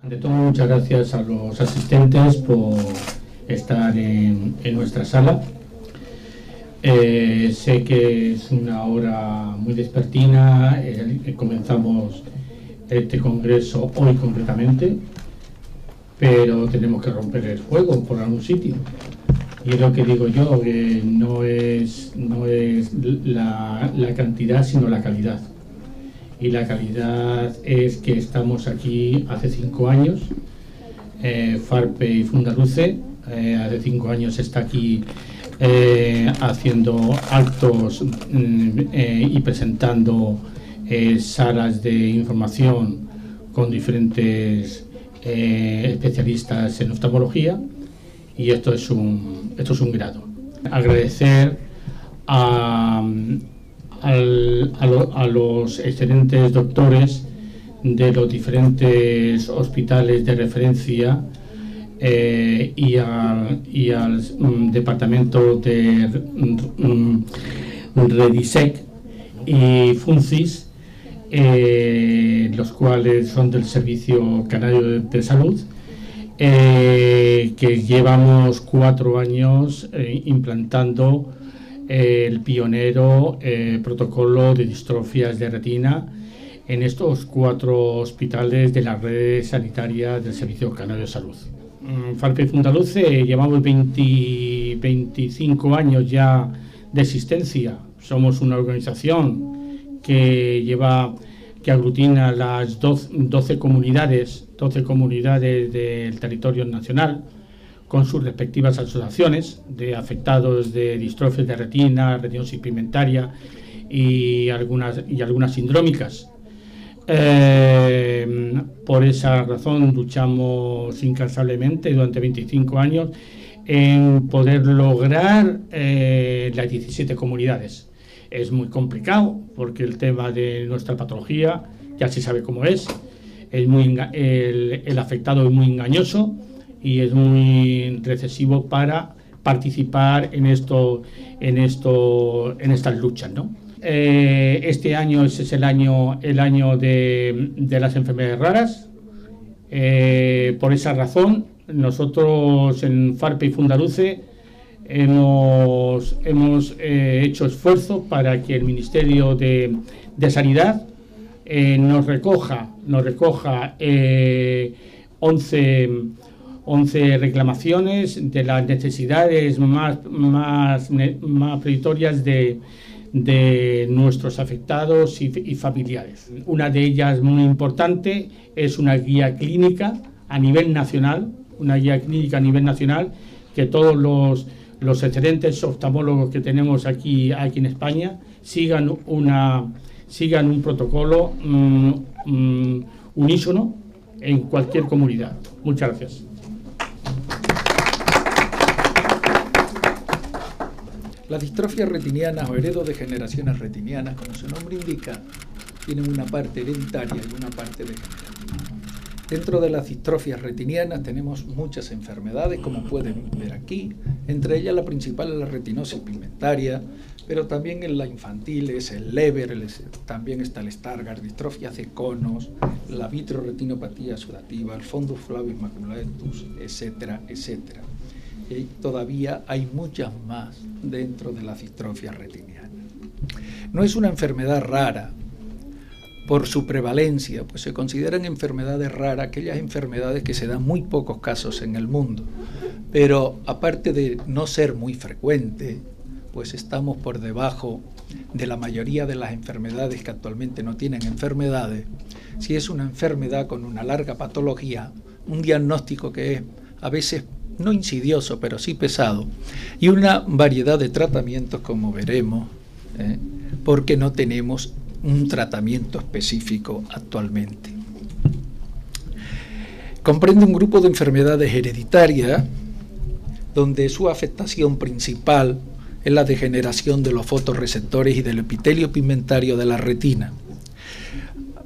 Ante todo, muchas gracias a los asistentes por estar en nuestra sala. Sé que es una hora muy vespertina, comenzamos este congreso hoy concretamente, pero tenemos que romper el juego por algún sitio. Y es lo que digo yo, que no es la cantidad, sino la calidad. Y la calidad es que estamos aquí hace 5 años, FARPE y Fundaluce, hace 5 años está aquí haciendo actos y presentando salas de información con diferentes especialistas en oftalmología, y esto es un grado. Agradecer a los excelentes doctores de los diferentes hospitales de referencia y al departamento de Redisec y Funcis, los cuales son del Servicio Canario de Salud, que llevamos 4 años implantando el pionero protocolo de distrofias de retina en estos 4 hospitales de la red sanitaria del Servicio Canario de Salud. FARPE y Fundaluce llevamos 25 años ya de existencia. Somos una organización que aglutina las 12 comunidades del territorio nacional, con sus respectivas asociaciones de afectados de distrofias de retina, retinosis pigmentaria y algunas sindrómicas. Por esa razón luchamos incansablemente durante 25 años en poder lograr las 17 comunidades. Es muy complicado porque el tema de nuestra patología ya se sabe cómo es. El afectado es muy engañoso y es muy recesivo para participar en estas luchas, ¿no? Este año es el año de las enfermedades raras. Por esa razón, nosotros en FARPE y Fundaluce hemos hecho esfuerzo para que el Ministerio de Sanidad nos recoja 11 reclamaciones de las necesidades más prioritarias de nuestros afectados y familiares. Una de ellas muy importante es una guía clínica a nivel nacional, que todos los excelentes oftalmólogos que tenemos aquí en España sigan un protocolo unísono en cualquier comunidad. Muchas gracias. Las distrofias retinianas o heredodegeneraciones retinianas, como su nombre indica, tienen una parte hereditaria y una parte degenerativa. Dentro de las distrofias retinianas tenemos muchas enfermedades, como pueden ver aquí. Entre ellas la principal es la retinosis pigmentaria, pero también en la infantil es el Leber, también está el Stargardt, distrofias de conos, la vitroretinopatía sudativa, el fundus flavus maculatus, etcétera, etcétera. Y todavía hay muchas más dentro de las distrofias retinianas. No es una enfermedad rara por su prevalencia, pues se consideran enfermedades raras aquellas enfermedades que se dan muy pocos casos en el mundo, pero aparte de no ser muy frecuente, pues estamos por debajo de la mayoría de las enfermedades que actualmente no tienen enfermedades. Si es una enfermedad con una larga patología, un diagnóstico que es a veces no insidioso, pero sí pesado, y una variedad de tratamientos, como veremos, porque no tenemos un tratamiento específico actualmente. Comprende un grupo de enfermedades hereditarias, donde su afectación principal es la degeneración de los fotorreceptores y del epitelio pigmentario de la retina.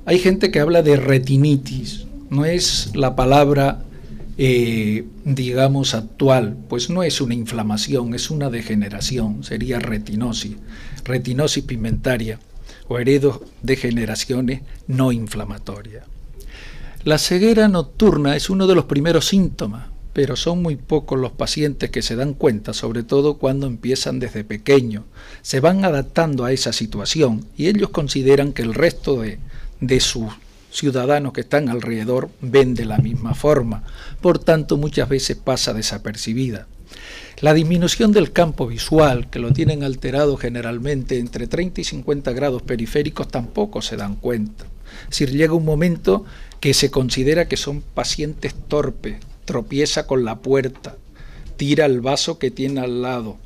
Hay gente que habla de retinitis, no es la palabra digamos actual, pues no es una inflamación, es una degeneración, sería retinosis pigmentaria o heredodegeneraciones no inflamatorias. La ceguera nocturna es uno de los primeros síntomas, pero son muy pocos los pacientes que se dan cuenta, sobre todo cuando empiezan desde pequeños. Se van adaptando a esa situación y ellos consideran que el resto de sus ciudadanos que están alrededor ven de la misma forma. Por tanto, muchas veces pasa desapercibida. La disminución del campo visual, que lo tienen alterado generalmente entre 30 y 50 grados periféricos, tampoco se dan cuenta. Es decir, llega un momento que se considera que son pacientes torpes, tropieza con la puerta, tira el vaso que tiene al lado,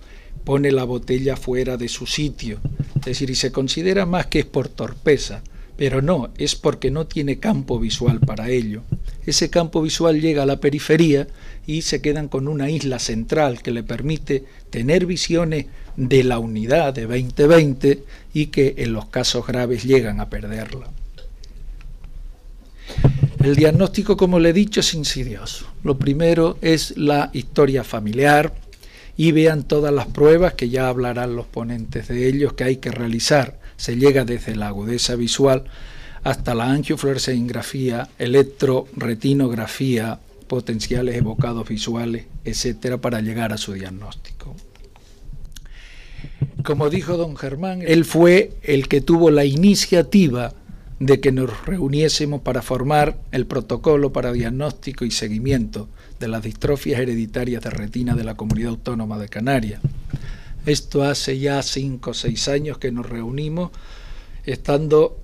pone la botella fuera de su sitio. Es decir, y se considera más que es por torpeza, pero no, es porque no tiene campo visual para ello. Ese campo visual llega a la periferia y se quedan con una isla central que le permite tener visiones de la unidad de 20/20 y que en los casos graves llegan a perderla. El diagnóstico, como le he dicho, es insidioso. Lo primero es la historia familiar y vean todas las pruebas que ya hablarán los ponentes de ellos que hay que realizar. Se llega desde la agudeza visual hasta la angiofluorescein-grafía, electroretinografía, potenciales evocados visuales, etcétera, para llegar a su diagnóstico. Como dijo don Germán, él fue el que tuvo la iniciativa de que nos reuniésemos para formar el protocolo para diagnóstico y seguimiento de las distrofias hereditarias de retina de la Comunidad Autónoma de Canarias. Esto hace ya 5 o 6 años que nos reunimos, estando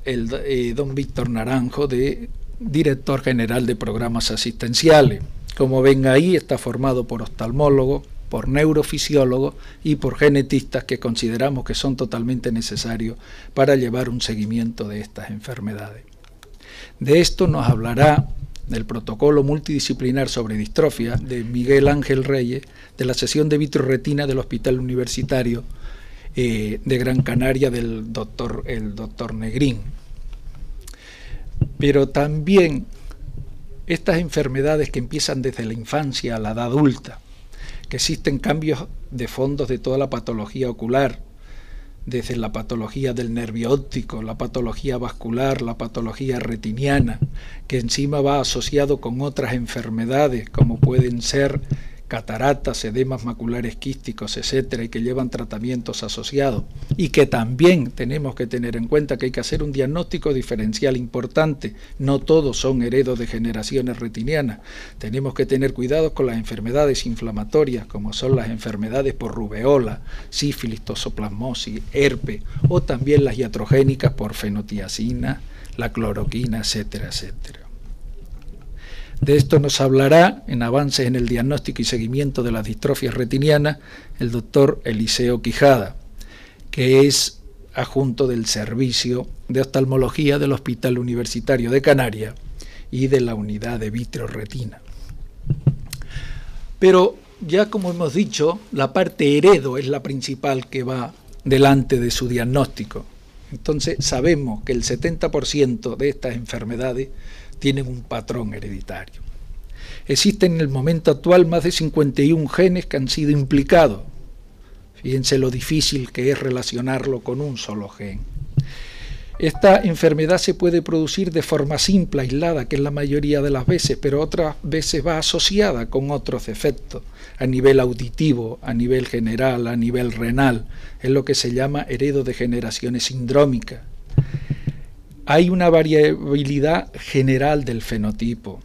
don Víctor Naranjo de director general de programas asistenciales. Como ven ahí, está formado por oftalmólogos, por neurofisiólogos y por genetistas que consideramos que son totalmente necesarios para llevar un seguimiento de estas enfermedades. De esto nos hablará del protocolo multidisciplinar sobre distrofia de Miguel Ángel Reyes, de la sesión de vitrorretina del Hospital Universitario de Gran Canaria el doctor Negrín. Pero también estas enfermedades que empiezan desde la infancia a la edad adulta, que existen cambios de fondos de toda la patología ocular, desde la patología del nervio óptico, la patología vascular, la patología retiniana, que encima va asociado con otras enfermedades como pueden ser cataratas, edemas maculares quísticos, etcétera, y que llevan tratamientos asociados, y que también tenemos que tener en cuenta que hay que hacer un diagnóstico diferencial importante. No todos son heredodegeneraciones retinianas. Tenemos que tener cuidado con las enfermedades inflamatorias, como son las enfermedades por rubeola, sífilis, toxoplasmosis, herpes, o también las iatrogénicas por fenotiacina, la cloroquina, etcétera, etcétera. De esto nos hablará, en avances en el diagnóstico y seguimiento de las distrofias retinianas, el doctor Eliseo Quijada, que es adjunto del Servicio de Oftalmología del Hospital Universitario de Canarias y de la Unidad de Vitrorretina. Pero ya como hemos dicho, la parte heredo es la principal que va delante de su diagnóstico. Entonces sabemos que el 70% de estas enfermedades tienen un patrón hereditario. Existen en el momento actual más de 51 genes que han sido implicados. Fíjense lo difícil que es relacionarlo con un solo gen. Esta enfermedad se puede producir de forma simple, aislada, que es la mayoría de las veces, pero otras veces va asociada con otros efectos, a nivel auditivo, a nivel general, a nivel renal. Es lo que se llama heredodegeneraciones sindrómicas. Hay una variabilidad general del fenotipo.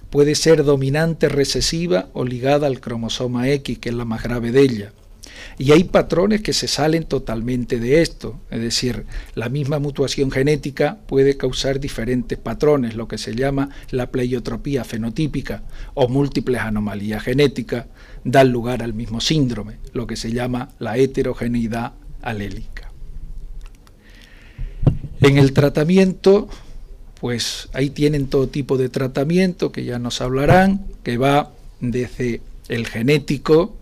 Puede ser dominante recesiva o ligada al cromosoma X, que es la más grave de ella. Y hay patrones que se salen totalmente de esto, es decir, la misma mutación genética puede causar diferentes patrones, lo que se llama la pleiotropía fenotípica, o múltiples anomalías genéticas dan lugar al mismo síndrome, lo que se llama la heterogeneidad alélica. En el tratamiento, pues ahí tienen todo tipo de tratamiento que ya nos hablarán, que va desde el genético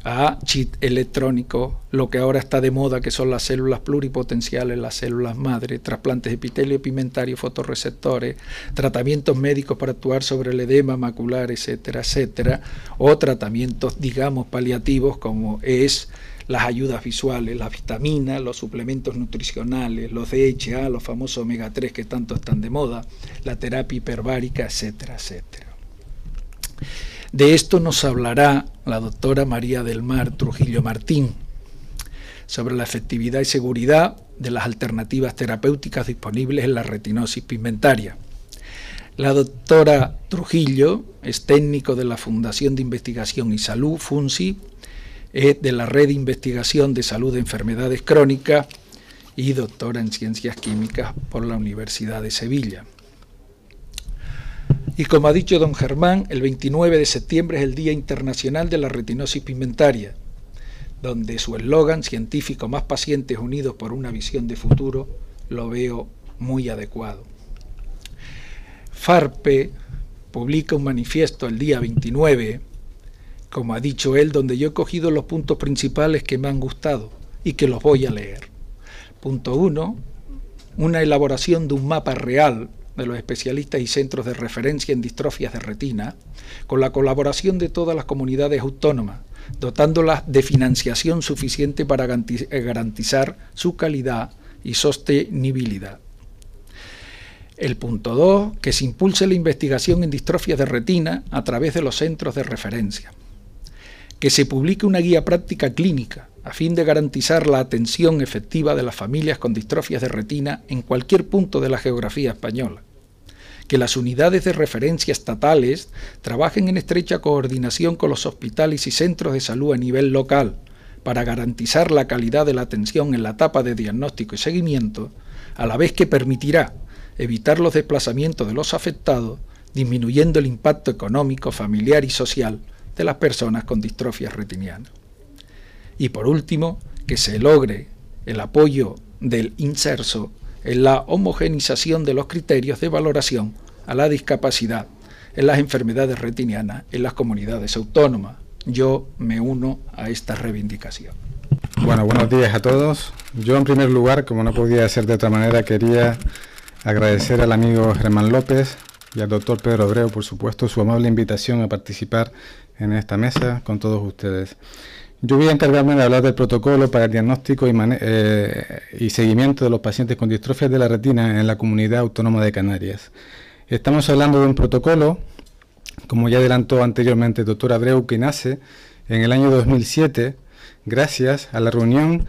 a chip electrónico, lo que ahora está de moda, que son las células pluripotenciales, las células madre, trasplantes de epitelio pigmentario, fotorreceptores, tratamientos médicos para actuar sobre el edema macular, etcétera, etcétera, o tratamientos, digamos, paliativos, como es las ayudas visuales, las vitaminas, los suplementos nutricionales, los DHA, los famosos omega 3 que tanto están de moda, la terapia hiperbárica, etcétera, etcétera. De esto nos hablará la doctora María del Mar Trujillo Martín, sobre la efectividad y seguridad de las alternativas terapéuticas disponibles en la retinosis pigmentaria. La doctora Trujillo es técnico de la Fundación de Investigación y Salud, FUNSI, es de la Red de Investigación de Salud de Enfermedades Crónicas y doctora en Ciencias Químicas por la Universidad de Sevilla. Y como ha dicho don Germán, el 29 de septiembre es el Día Internacional de la Retinosis Pigmentaria, donde su eslogan, científico más pacientes unidos por una visión de futuro, lo veo muy adecuado. FARPE publica un manifiesto el día 29, como ha dicho él, donde yo he cogido los puntos principales que me han gustado y que los voy a leer. Punto 1, una elaboración de un mapa real de los especialistas y centros de referencia en distrofias de retina, con la colaboración de todas las comunidades autónomas, dotándolas de financiación suficiente para garantizar su calidad y sostenibilidad. El punto 2, que se impulse la investigación en distrofias de retina a través de los centros de referencia. Que se publique una guía práctica clínica a fin de garantizar la atención efectiva de las familias con distrofias de retina en cualquier punto de la geografía española. Que las unidades de referencia estatales trabajen en estrecha coordinación con los hospitales y centros de salud a nivel local para garantizar la calidad de la atención en la etapa de diagnóstico y seguimiento, a la vez que permitirá evitar los desplazamientos de los afectados, disminuyendo el impacto económico, familiar y social de las personas con distrofias retinianas. Y por último, que se logre el apoyo del INSERSO en la homogenización de los criterios de valoración a la discapacidad en las enfermedades retinianas en las comunidades autónomas. Yo me uno a esta reivindicación. Bueno, buenos días a todos. Yo en primer lugar, como no podía ser de otra manera, quería agradecer al amigo Germán López y al doctor Pedro Abreu, por supuesto, su amable invitación a participar en esta mesa con todos ustedes. Yo voy a encargarme de hablar del protocolo para el diagnóstico y seguimiento de los pacientes con distrofias de la retina en la Comunidad Autónoma de Canarias. Estamos hablando de un protocolo, como ya adelantó anteriormente el doctor Abreu, que nace en el año 2007 gracias a la reunión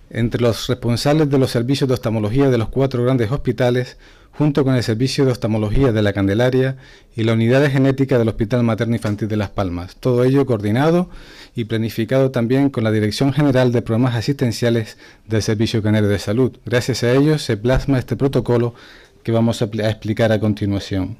entre los responsables de los servicios de oftalmología de los 4 grandes hospitales, junto con el servicio de oftalmología de la Candelaria y la unidad de genética del Hospital Materno Infantil de Las Palmas. Todo ello coordinado y planificado también con la Dirección General de Programas Asistenciales del Servicio Canario de Salud. Gracias a ellos se plasma este protocolo que vamos a explicar a continuación.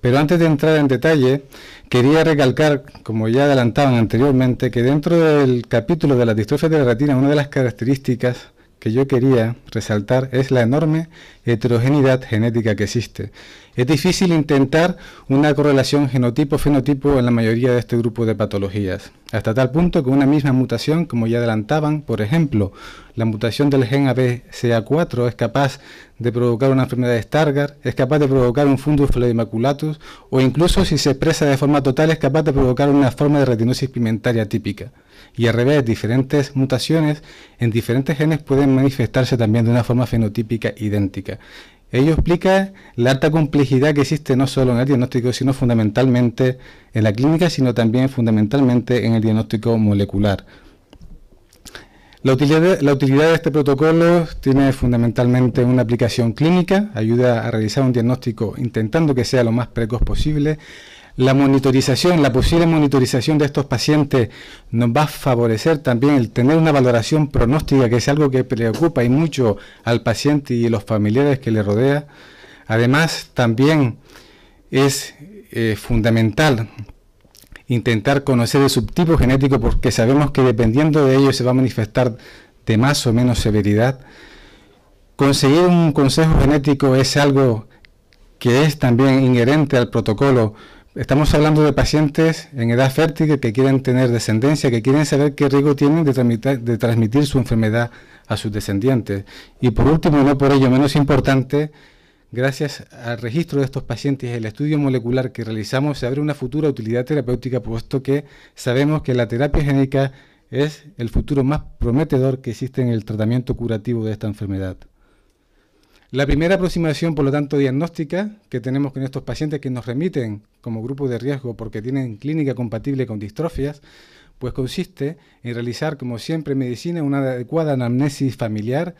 Pero antes de entrar en detalle, quería recalcar, como ya adelantaban anteriormente, que dentro del capítulo de las distrofias de la retina, una de las características que yo quería resaltar es la enorme heterogeneidad genética que existe. Es difícil intentar una correlación genotipo-fenotipo en la mayoría de este grupo de patologías, hasta tal punto que una misma mutación, como ya adelantaban, por ejemplo, la mutación del gen ABCA4 es capaz de provocar una enfermedad de Stargardt, es capaz de provocar un fundus flebimaculatus, o incluso si se expresa de forma total es capaz de provocar una forma de retinosis pigmentaria típica. Y al revés, diferentes mutaciones en diferentes genes pueden manifestarse también de una forma fenotípica idéntica. Ello explica la alta complejidad que existe no solo en el diagnóstico, sino fundamentalmente en la clínica, sino también fundamentalmente en el diagnóstico molecular. La utilidad de este protocolo tiene fundamentalmente una aplicación clínica, ayuda a realizar un diagnóstico intentando que sea lo más precoz posible. La monitorización, la posible monitorización de estos pacientes nos va a favorecer también el tener una valoración pronóstica, que es algo que preocupa y mucho al paciente y a los familiares que le rodea. Además, también es fundamental intentar conocer el subtipo genético, porque sabemos que dependiendo de ello se va a manifestar de más o menos severidad. Conseguir un consejo genético es algo que es también inherente al protocolo. Estamos hablando de pacientes en edad fértil que quieren tener descendencia, que quieren saber qué riesgo tienen de transmitir su enfermedad a sus descendientes. Y por último, y no por ello menos importante, gracias al registro de estos pacientes y el estudio molecular que realizamos, se abre una futura utilidad terapéutica, puesto que sabemos que la terapia génica es el futuro más prometedor que existe en el tratamiento curativo de esta enfermedad. La primera aproximación, por lo tanto, diagnóstica que tenemos con estos pacientes que nos remiten como grupo de riesgo porque tienen clínica compatible con distrofias, pues consiste en realizar, como siempre en medicina, una adecuada anamnesis familiar.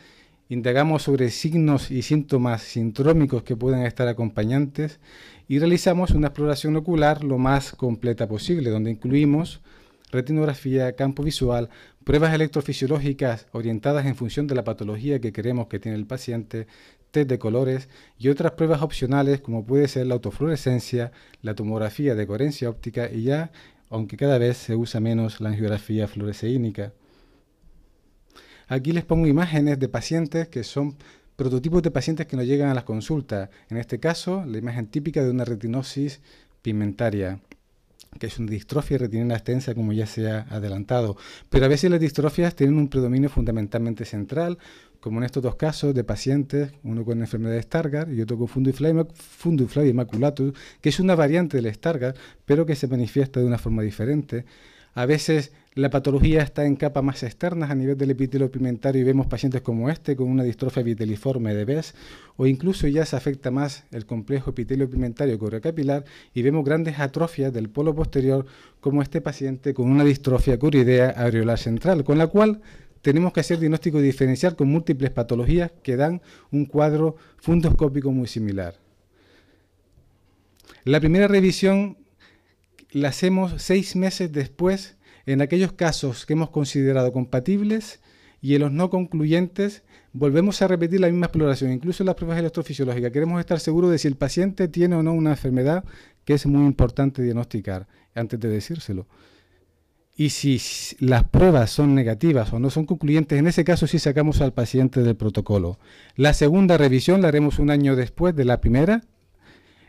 Indagamos sobre signos y síntomas sindrómicos que pueden estar acompañantes y realizamos una exploración ocular lo más completa posible, donde incluimos retinografía, campo visual, pruebas electrofisiológicas orientadas en función de la patología que creemos que tiene el paciente, test de colores y otras pruebas opcionales como puede ser la autofluorescencia, la tomografía de coherencia óptica y ya, aunque cada vez se usa menos, la angiografía fluoresceínica. Aquí les pongo imágenes de pacientes que son prototipos de pacientes que nos llegan a las consultas. En este caso, la imagen típica de una retinosis pigmentaria, que es una distrofia retiniana extensa, como ya se ha adelantado. Pero a veces las distrofias tienen un predominio fundamentalmente central, como en estos dos casos de pacientes, uno con enfermedad de Stargardt y otro con fundus maculatus, que es una variante del Stargardt, pero que se manifiesta de una forma diferente. A veces la patología está en capas más externas a nivel del epitelio pigmentario y vemos pacientes como este con una distrofia viteliforme de Best, o incluso ya se afecta más el complejo epitelio pigmentario coriocapilar y vemos grandes atrofias del polo posterior como este paciente con una distrofia curoidea areolar central, con la cual tenemos que hacer diagnóstico diferencial con múltiples patologías que dan un cuadro fundoscópico muy similar. La primera revisión la hacemos 6 meses después en aquellos casos que hemos considerado compatibles y en los no concluyentes volvemos a repetir la misma exploración, incluso en las pruebas electrofisiológicas. Queremos estar seguros de si el paciente tiene o no una enfermedad que es muy importante diagnosticar antes de decírselo. Y si las pruebas son negativas o no son concluyentes, en ese caso sí sacamos al paciente del protocolo. La segunda revisión la haremos 1 año después de la primera.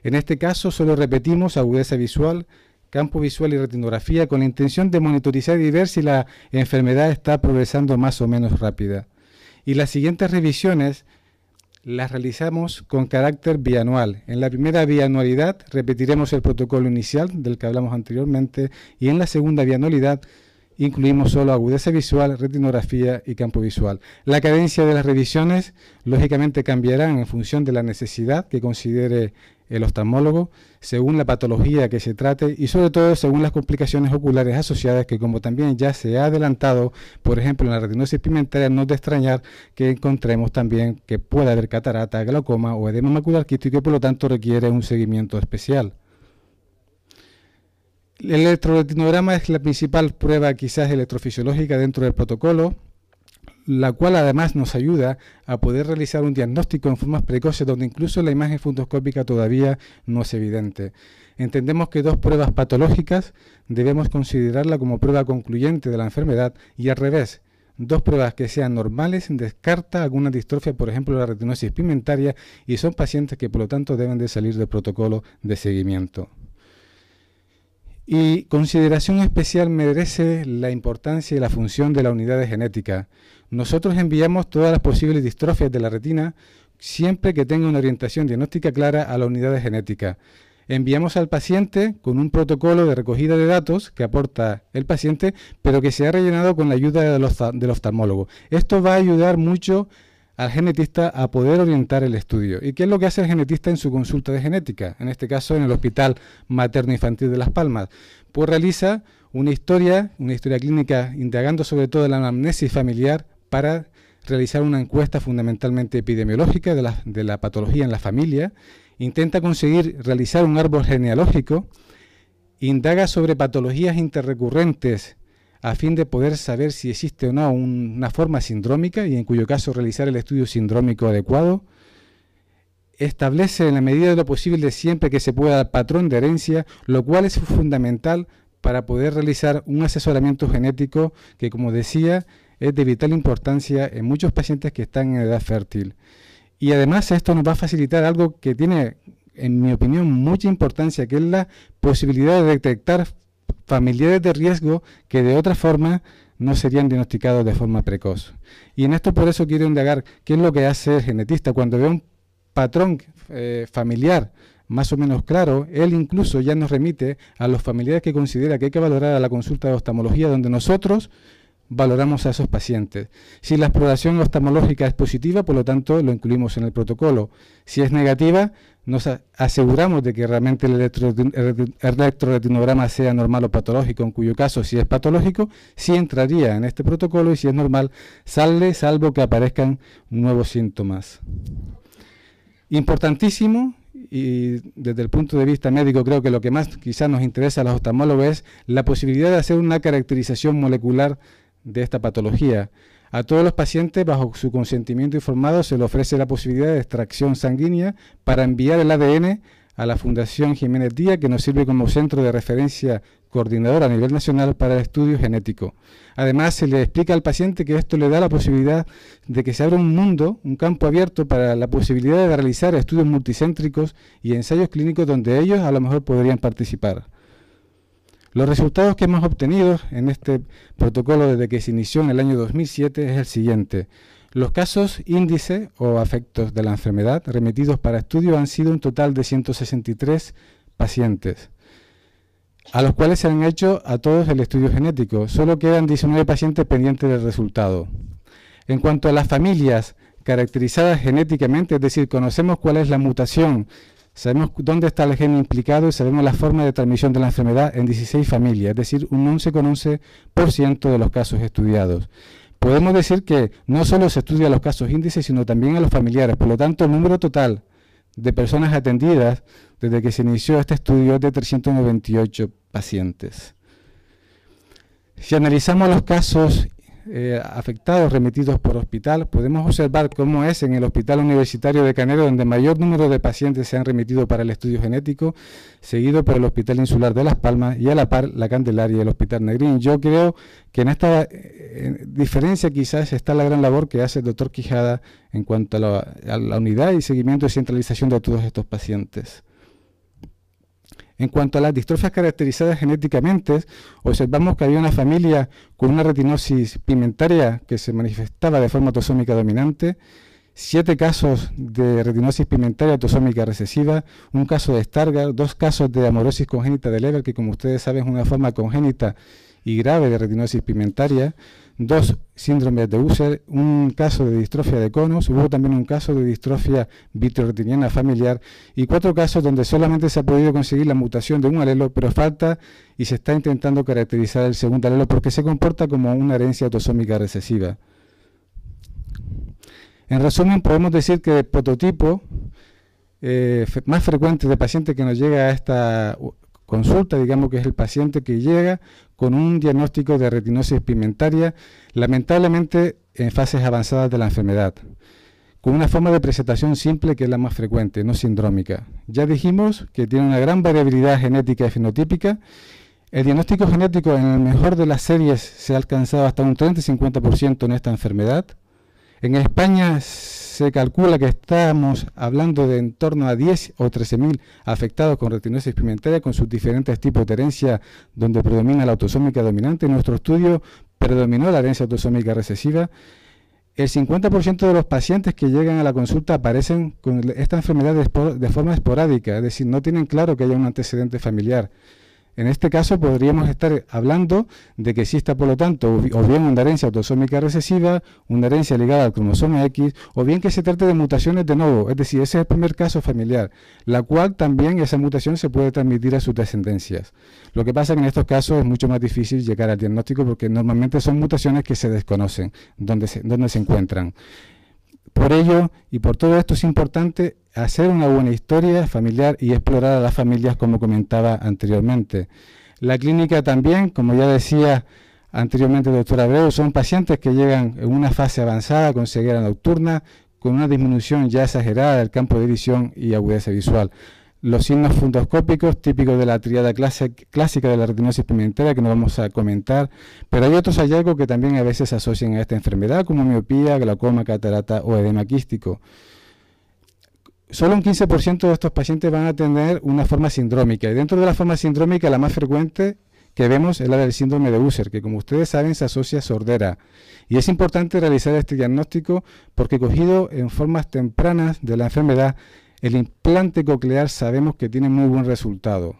En este caso solo repetimos agudeza visual, campo visual y retinografía con la intención de monitorizar y ver si la enfermedad está progresando más o menos rápida. Y las siguientes revisiones las realizamos con carácter bianual. En la primera bianualidad repetiremos el protocolo inicial del que hablamos anteriormente y en la segunda bianualidad incluimos solo agudeza visual, retinografía y campo visual. La cadencia de las revisiones lógicamente cambiará en función de la necesidad que considere el oftalmólogo, según la patología que se trate y sobre todo según las complicaciones oculares asociadas que, como también ya se ha adelantado, por ejemplo en la retinosis pigmentaria, no es de extrañar que encontremos también que puede haber catarata, glaucoma o edema macular quístico y por lo tanto requiere un seguimiento especial. El electroretinograma es la principal prueba quizás electrofisiológica dentro del protocolo, la cual además nos ayuda a poder realizar un diagnóstico en formas precoces donde incluso la imagen fundoscópica todavía no es evidente. Entendemos que 2 pruebas patológicas debemos considerarla como prueba concluyente de la enfermedad y al revés, 2 pruebas que sean normales descarta alguna distrofia, por ejemplo la retinosis pigmentaria, y son pacientes que por lo tanto deben de salir del protocolo de seguimiento. Y consideración especial merece la importancia y la función de la unidad de genética. Nosotros enviamos todas las posibles distrofias de la retina siempre que tenga una orientación diagnóstica clara a la unidad de genética. Enviamos al paciente con un protocolo de recogida de datos que aporta el paciente, pero que se ha rellenado con la ayuda del oftalmólogo. Esto va a ayudar mucho al genetista a poder orientar el estudio. ¿Y qué es lo que hace el genetista en su consulta de genética? En este caso, en el Hospital Materno Infantil de Las Palmas. Pues realiza una historia clínica indagando sobre todo la anamnesis familiar para realizar una encuesta fundamentalmente epidemiológica de la patología en la familia. Intenta conseguir realizar un árbol genealógico. Indaga sobre patologías interrecurrentes a fin de poder saber si existe o no una forma sindrómica y en cuyo caso realizar el estudio sindrómico adecuado. Establece en la medida de lo posible siempre que se pueda el patrón de herencia, lo cual es fundamental para poder realizar un asesoramiento genético que, como decía, es de vital importancia en muchos pacientes que están en edad fértil. Y además esto nos va a facilitar algo que tiene, en mi opinión, mucha importancia, que es la posibilidad de detectar familiares de riesgo que de otra forma no serían diagnosticados de forma precoz. Y en esto por eso quiero indagar qué es lo que hace el genetista. Cuando ve un patrón familiar más o menos claro, él incluso ya nos remite a los familiares que considera que hay que valorar a la consulta de oftalmología, donde nosotros valoramos a esos pacientes. Si la exploración oftalmológica es positiva, por lo tanto, lo incluimos en el protocolo. Si es negativa, nos aseguramos de que realmente el electroretinograma sea normal o patológico, en cuyo caso, si es patológico, sí entraría en este protocolo, y si es normal, sale, salvo que aparezcan nuevos síntomas. Importantísimo, y desde el punto de vista médico creo que lo que más quizás nos interesa a los oftalmólogos es la posibilidad de hacer una caracterización molecular de esta patología. A todos los pacientes, bajo su consentimiento informado, se les ofrece la posibilidad de extracción sanguínea para enviar el ADN a la Fundación Jiménez Díaz, que nos sirve como centro de referencia coordinador a nivel nacional para el estudio genético. Además, se le explica al paciente que esto le da la posibilidad de que se abra un mundo, un campo abierto para la posibilidad de realizar estudios multicéntricos y ensayos clínicos donde ellos a lo mejor podrían participar. Los resultados que hemos obtenido en este protocolo desde que se inició en el año 2007 es el siguiente. Los casos índice o afectos de la enfermedad remitidos para estudio han sido un total de 163 pacientes, a los cuales se han hecho a todos el estudio genético. Solo quedan 19 pacientes pendientes del resultado. En cuanto a las familias caracterizadas genéticamente, es decir, conocemos cuál es la mutación, sabemos dónde está el gen implicado y sabemos la forma de transmisión de la enfermedad en 16 familias, es decir, un 11,11% de los casos estudiados. Podemos decir que no solo se estudia los casos índices, sino también a los familiares. Por lo tanto, el número total de personas atendidas desde que se inició este estudio es de 398 pacientes. Si analizamos los casos afectados remitidos por hospital, podemos observar cómo es en el Hospital Universitario de Canero, donde mayor número de pacientes se han remitido para el estudio genético, seguido por el Hospital Insular de Las Palmas y a la par la Candelaria y el Hospital Negrín. Yo creo que en esta diferencia quizás está la gran labor que hace el doctor Quijada en cuanto a la unidad y seguimiento y centralización de todos estos pacientes. En cuanto a las distrofias caracterizadas genéticamente, observamos que había una familia con una retinosis pigmentaria que se manifestaba de forma autosómica dominante, 7 casos de retinosis pigmentaria autosómica recesiva, un caso de Stargardt, 2 casos de amaurosis congénita de Leber, que como ustedes saben es una forma congénita y grave de retinosis pigmentaria, 2 síndromes de Usher, un caso de distrofia de conos, hubo también un caso de distrofia vitreoretiniana familiar y 4 casos donde solamente se ha podido conseguir la mutación de un alelo, pero falta y se está intentando caracterizar el segundo alelo porque se comporta como una herencia autosómica recesiva. En resumen, podemos decir que el prototipo más frecuente de paciente que nos llega a esta consulta, digamos que es el paciente que llega con un diagnóstico de retinosis pigmentaria, lamentablemente en fases avanzadas de la enfermedad, con una forma de presentación simple que es la más frecuente, no sindrómica. Ya dijimos que tiene una gran variabilidad genética y fenotípica. El diagnóstico genético en el mejor de las series se ha alcanzado hasta un 30 y 50% en esta enfermedad. En España se calcula que estamos hablando de en torno a 10 o 13.000 afectados con retinosis pigmentaria con sus diferentes tipos de herencia donde predomina la autosómica dominante. En nuestro estudio predominó la herencia autosómica recesiva. El 50% de los pacientes que llegan a la consulta aparecen con esta enfermedad de forma esporádica, es decir, no tienen claro que haya un antecedente familiar. En este caso podríamos estar hablando de que exista, por lo tanto, o bien una herencia autosómica recesiva, una herencia ligada al cromosoma X, o bien que se trate de mutaciones de novo, es decir, ese es el primer caso familiar, la cual también esa mutación se puede transmitir a sus descendencias. Lo que pasa es que en estos casos es mucho más difícil llegar al diagnóstico porque normalmente son mutaciones que se desconocen, dónde se encuentran. Por ello, y por todo esto es importante hacer una buena historia familiar y explorar a las familias como comentaba anteriormente. La clínica también, como ya decía anteriormente el doctor Abreu, son pacientes que llegan en una fase avanzada con ceguera nocturna, con una disminución ya exagerada del campo de visión y agudeza visual. Los signos fundoscópicos típicos de la tríada clásica de la retinosis pigmentaria que no vamos a comentar, pero hay otros hallazgos que también a veces se asocian a esta enfermedad como miopía, glaucoma, catarata o edema quístico. Solo un 15% de estos pacientes van a tener una forma sindrómica y dentro de la forma sindrómica la más frecuente que vemos es la del síndrome de Usher, que como ustedes saben se asocia a sordera. Y es importante realizar este diagnóstico porque cogido en formas tempranas de la enfermedad, el implante coclear sabemos que tiene muy buen resultado.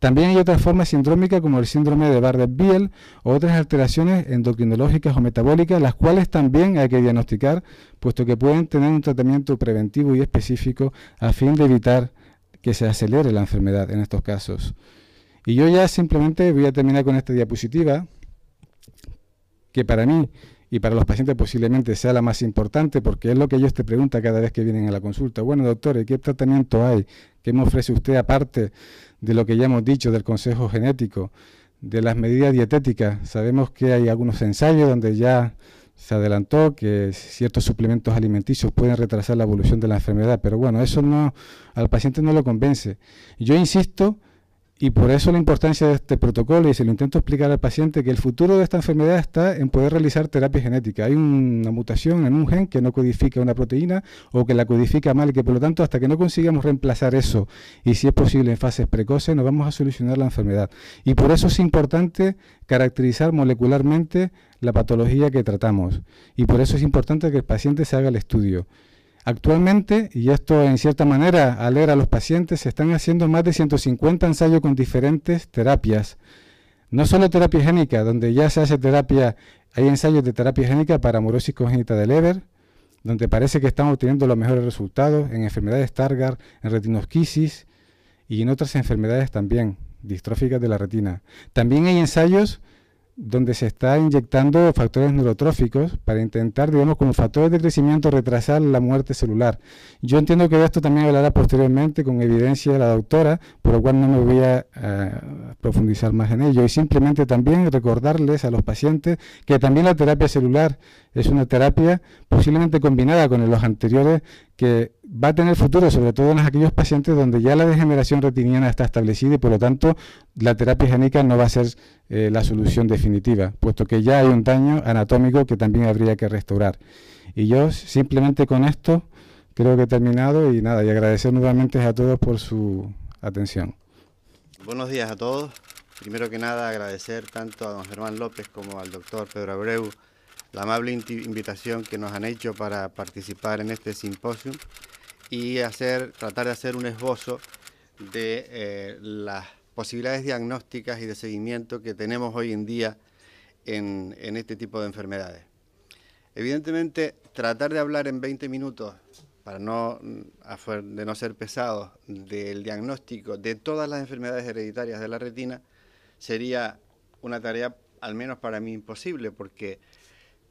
También hay otras formas sindrómicas como el síndrome de Bardet-Biedl o otras alteraciones endocrinológicas o metabólicas, las cuales también hay que diagnosticar, puesto que pueden tener un tratamiento preventivo y específico a fin de evitar que se acelere la enfermedad en estos casos. Y yo ya simplemente voy a terminar con esta diapositiva, que para mí y para los pacientes posiblemente sea la más importante, porque es lo que ellos te preguntan cada vez que vienen a la consulta. Bueno, doctor, ¿qué tratamiento hay? ¿Qué me ofrece usted aparte de lo que ya hemos dicho del consejo genético, de las medidas dietéticas? Sabemos que hay algunos ensayos donde ya se adelantó que ciertos suplementos alimenticios pueden retrasar la evolución de la enfermedad, pero bueno, eso no, al paciente no lo convence. Yo insisto, y por eso la importancia de este protocolo, y se lo intento explicar al paciente, que el futuro de esta enfermedad está en poder realizar terapia genética. Hay una mutación en un gen que no codifica una proteína o que la codifica mal, y que por lo tanto hasta que no consigamos reemplazar eso, y si es posible en fases precoces, no vamos a solucionar la enfermedad. Y por eso es importante caracterizar molecularmente la patología que tratamos. Y por eso es importante que el paciente se haga el estudio. Actualmente, y esto en cierta manera alegra a los pacientes, se están haciendo más de 150 ensayos con diferentes terapias. No solo terapia génica, donde ya se hace terapia, hay ensayos de terapia génica para amaurosis congénita de Leber, donde parece que estamos obteniendo los mejores resultados en enfermedades Stargardt, en retinosquisis y en otras enfermedades también, distróficas de la retina. También hay ensayos donde se está inyectando factores neurotróficos para intentar, digamos, como factores de crecimiento, retrasar la muerte celular. Yo entiendo que de esto también hablará posteriormente con evidencia de la doctora, por lo cual no me voy a profundizar más en ello. Y simplemente también recordarles a los pacientes que también la terapia celular es una terapia posiblemente combinada con los anteriores, que va a tener futuro, sobre todo en aquellos pacientes donde ya la degeneración retiniana está establecida, y por lo tanto la terapia génica no va a ser la solución definitiva, puesto que ya hay un daño anatómico que también habría que restaurar. Y yo simplemente con esto creo que he terminado, y nada, y agradecer nuevamente a todos por su atención. Buenos días a todos. Primero que nada agradecer tanto a don Germán López como al doctor Pedro Abreu la amable invitación que nos han hecho para participar en este simposio y tratar de hacer un esbozo de las posibilidades diagnósticas y de seguimiento que tenemos hoy en día en este tipo de enfermedades. Evidentemente, tratar de hablar en 20 minutos, para de no ser pesados, del diagnóstico de todas las enfermedades hereditarias de la retina, sería una tarea, al menos para mí, imposible, porque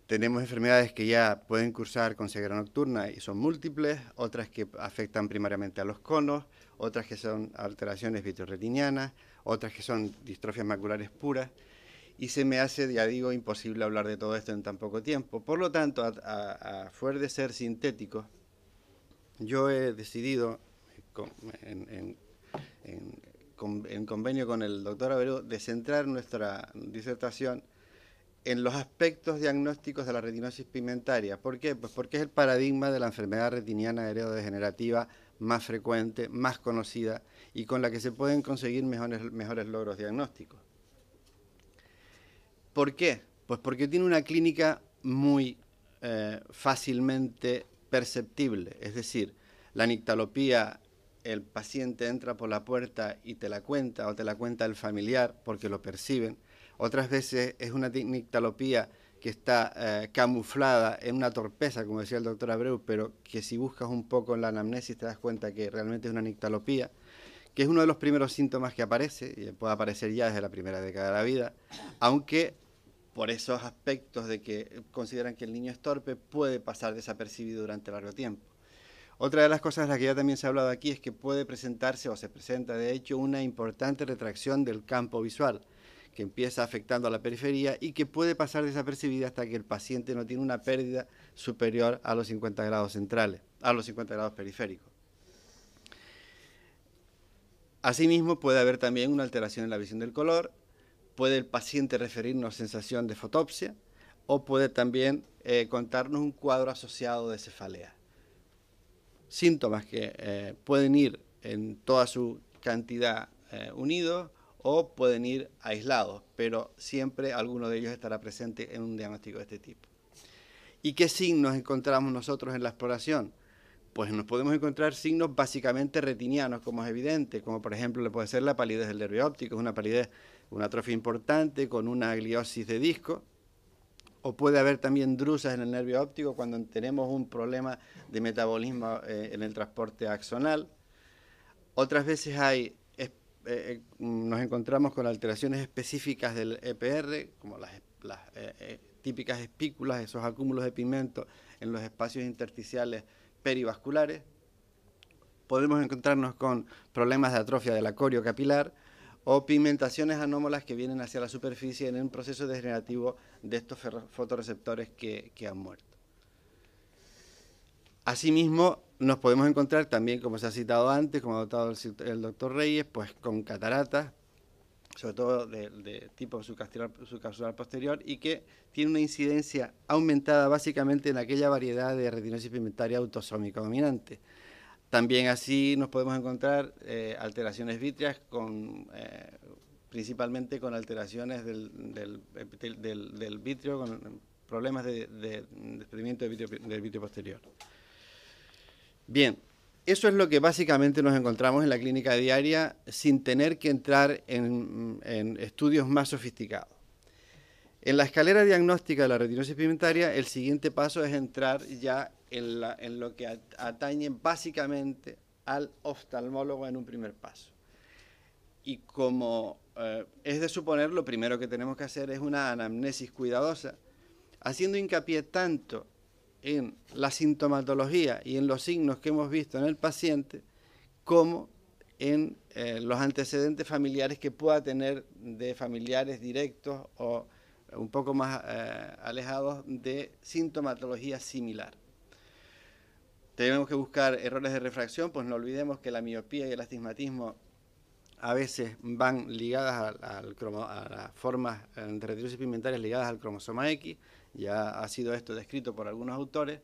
tenemos enfermedades que ya pueden cursar con ceguera nocturna y son múltiples, otras que afectan primariamente a los conos, otras que son alteraciones vitreoretinianas, otras que son distrofias maculares puras, y se me hace, ya digo, imposible hablar de todo esto en tan poco tiempo. Por lo tanto, a fuer de ser sintético, yo he decidido, en convenio con el doctor Abreu, de centrar nuestra disertación en los aspectos diagnósticos de la retinosis pigmentaria. ¿Por qué? Pues porque es el paradigma de la enfermedad retiniana heredodegenerativa más frecuente, más conocida y con la que se pueden conseguir mejores logros diagnósticos. ¿Por qué? Pues porque tiene una clínica muy fácilmente perceptible, es decir, la nictalopía, el paciente entra por la puerta y te la cuenta, o te la cuenta el familiar porque lo perciben. Otras veces es una nictalopía que está camuflada en una torpeza, como decía el doctor Abreu, pero que si buscas un poco en la anamnesis te das cuenta que realmente es una nictalopía, que es uno de los primeros síntomas que aparece, y puede aparecer ya desde la primera década de la vida, aunque por esos aspectos de que consideran que el niño es torpe, puede pasar desapercibido durante largo tiempo. Otra de las cosas de las que ya también se ha hablado aquí es que puede presentarse, o se presenta de hecho, una importante retracción del campo visual, que empieza afectando a la periferia y que puede pasar desapercibida hasta que el paciente no tiene una pérdida superior a los 50 grados centrales, a los 50 grados periféricos. Asimismo, puede haber también una alteración en la visión del color, puede el paciente referirnos sensación de fotopsia, o puede también contarnos un cuadro asociado de cefalea. Síntomas que pueden ir en toda su cantidad unidos, o pueden ir aislados, pero siempre alguno de ellos estará presente en un diagnóstico de este tipo. ¿Y qué signos encontramos nosotros en la exploración? Pues nos podemos encontrar signos básicamente retinianos, como es evidente, como por ejemplo le puede ser la palidez del nervio óptico, es una palidez, una atrofia importante con una gliosis de disco, o puede haber también drusas en el nervio óptico cuando tenemos un problema de metabolismo en el transporte axonal. Otras veces nos encontramos con alteraciones específicas del EPR, como las típicas espículas, esos acúmulos de pigmento en los espacios intersticiales perivasculares. Podemos encontrarnos con problemas de atrofia del acorio capilar o pigmentaciones anómalas que vienen hacia la superficie en un proceso degenerativo de estos fotorreceptores que han muerto. Asimismo, nos podemos encontrar también, como se ha citado antes, como ha notado el doctor Reyes, pues con cataratas, sobre todo de tipo subcapsular posterior, y que tiene una incidencia aumentada básicamente en aquella variedad de retinosis pigmentaria autosómica dominante. También así nos podemos encontrar alteraciones vítreas, principalmente con alteraciones del vítreo, con problemas de desprendimiento del vítreo posterior. Bien, eso es lo que básicamente nos encontramos en la clínica diaria sin tener que entrar en estudios más sofisticados. En la escalera diagnóstica de la retinosis pigmentaria, el siguiente paso es entrar ya en lo que atañe básicamente al oftalmólogo en un primer paso. Y como es de suponer, lo primero que tenemos que hacer es una anamnesis cuidadosa, haciendo hincapié tanto en la sintomatología y en los signos que hemos visto en el paciente, como en los antecedentes familiares que pueda tener de familiares directos o un poco más alejados de sintomatología similar. Tenemos que buscar errores de refracción, pues no olvidemos que la miopía y el astigmatismo a veces van ligadas a las formas de retinosis pigmentarias ligadas al cromosoma X, ya ha sido esto descrito por algunos autores,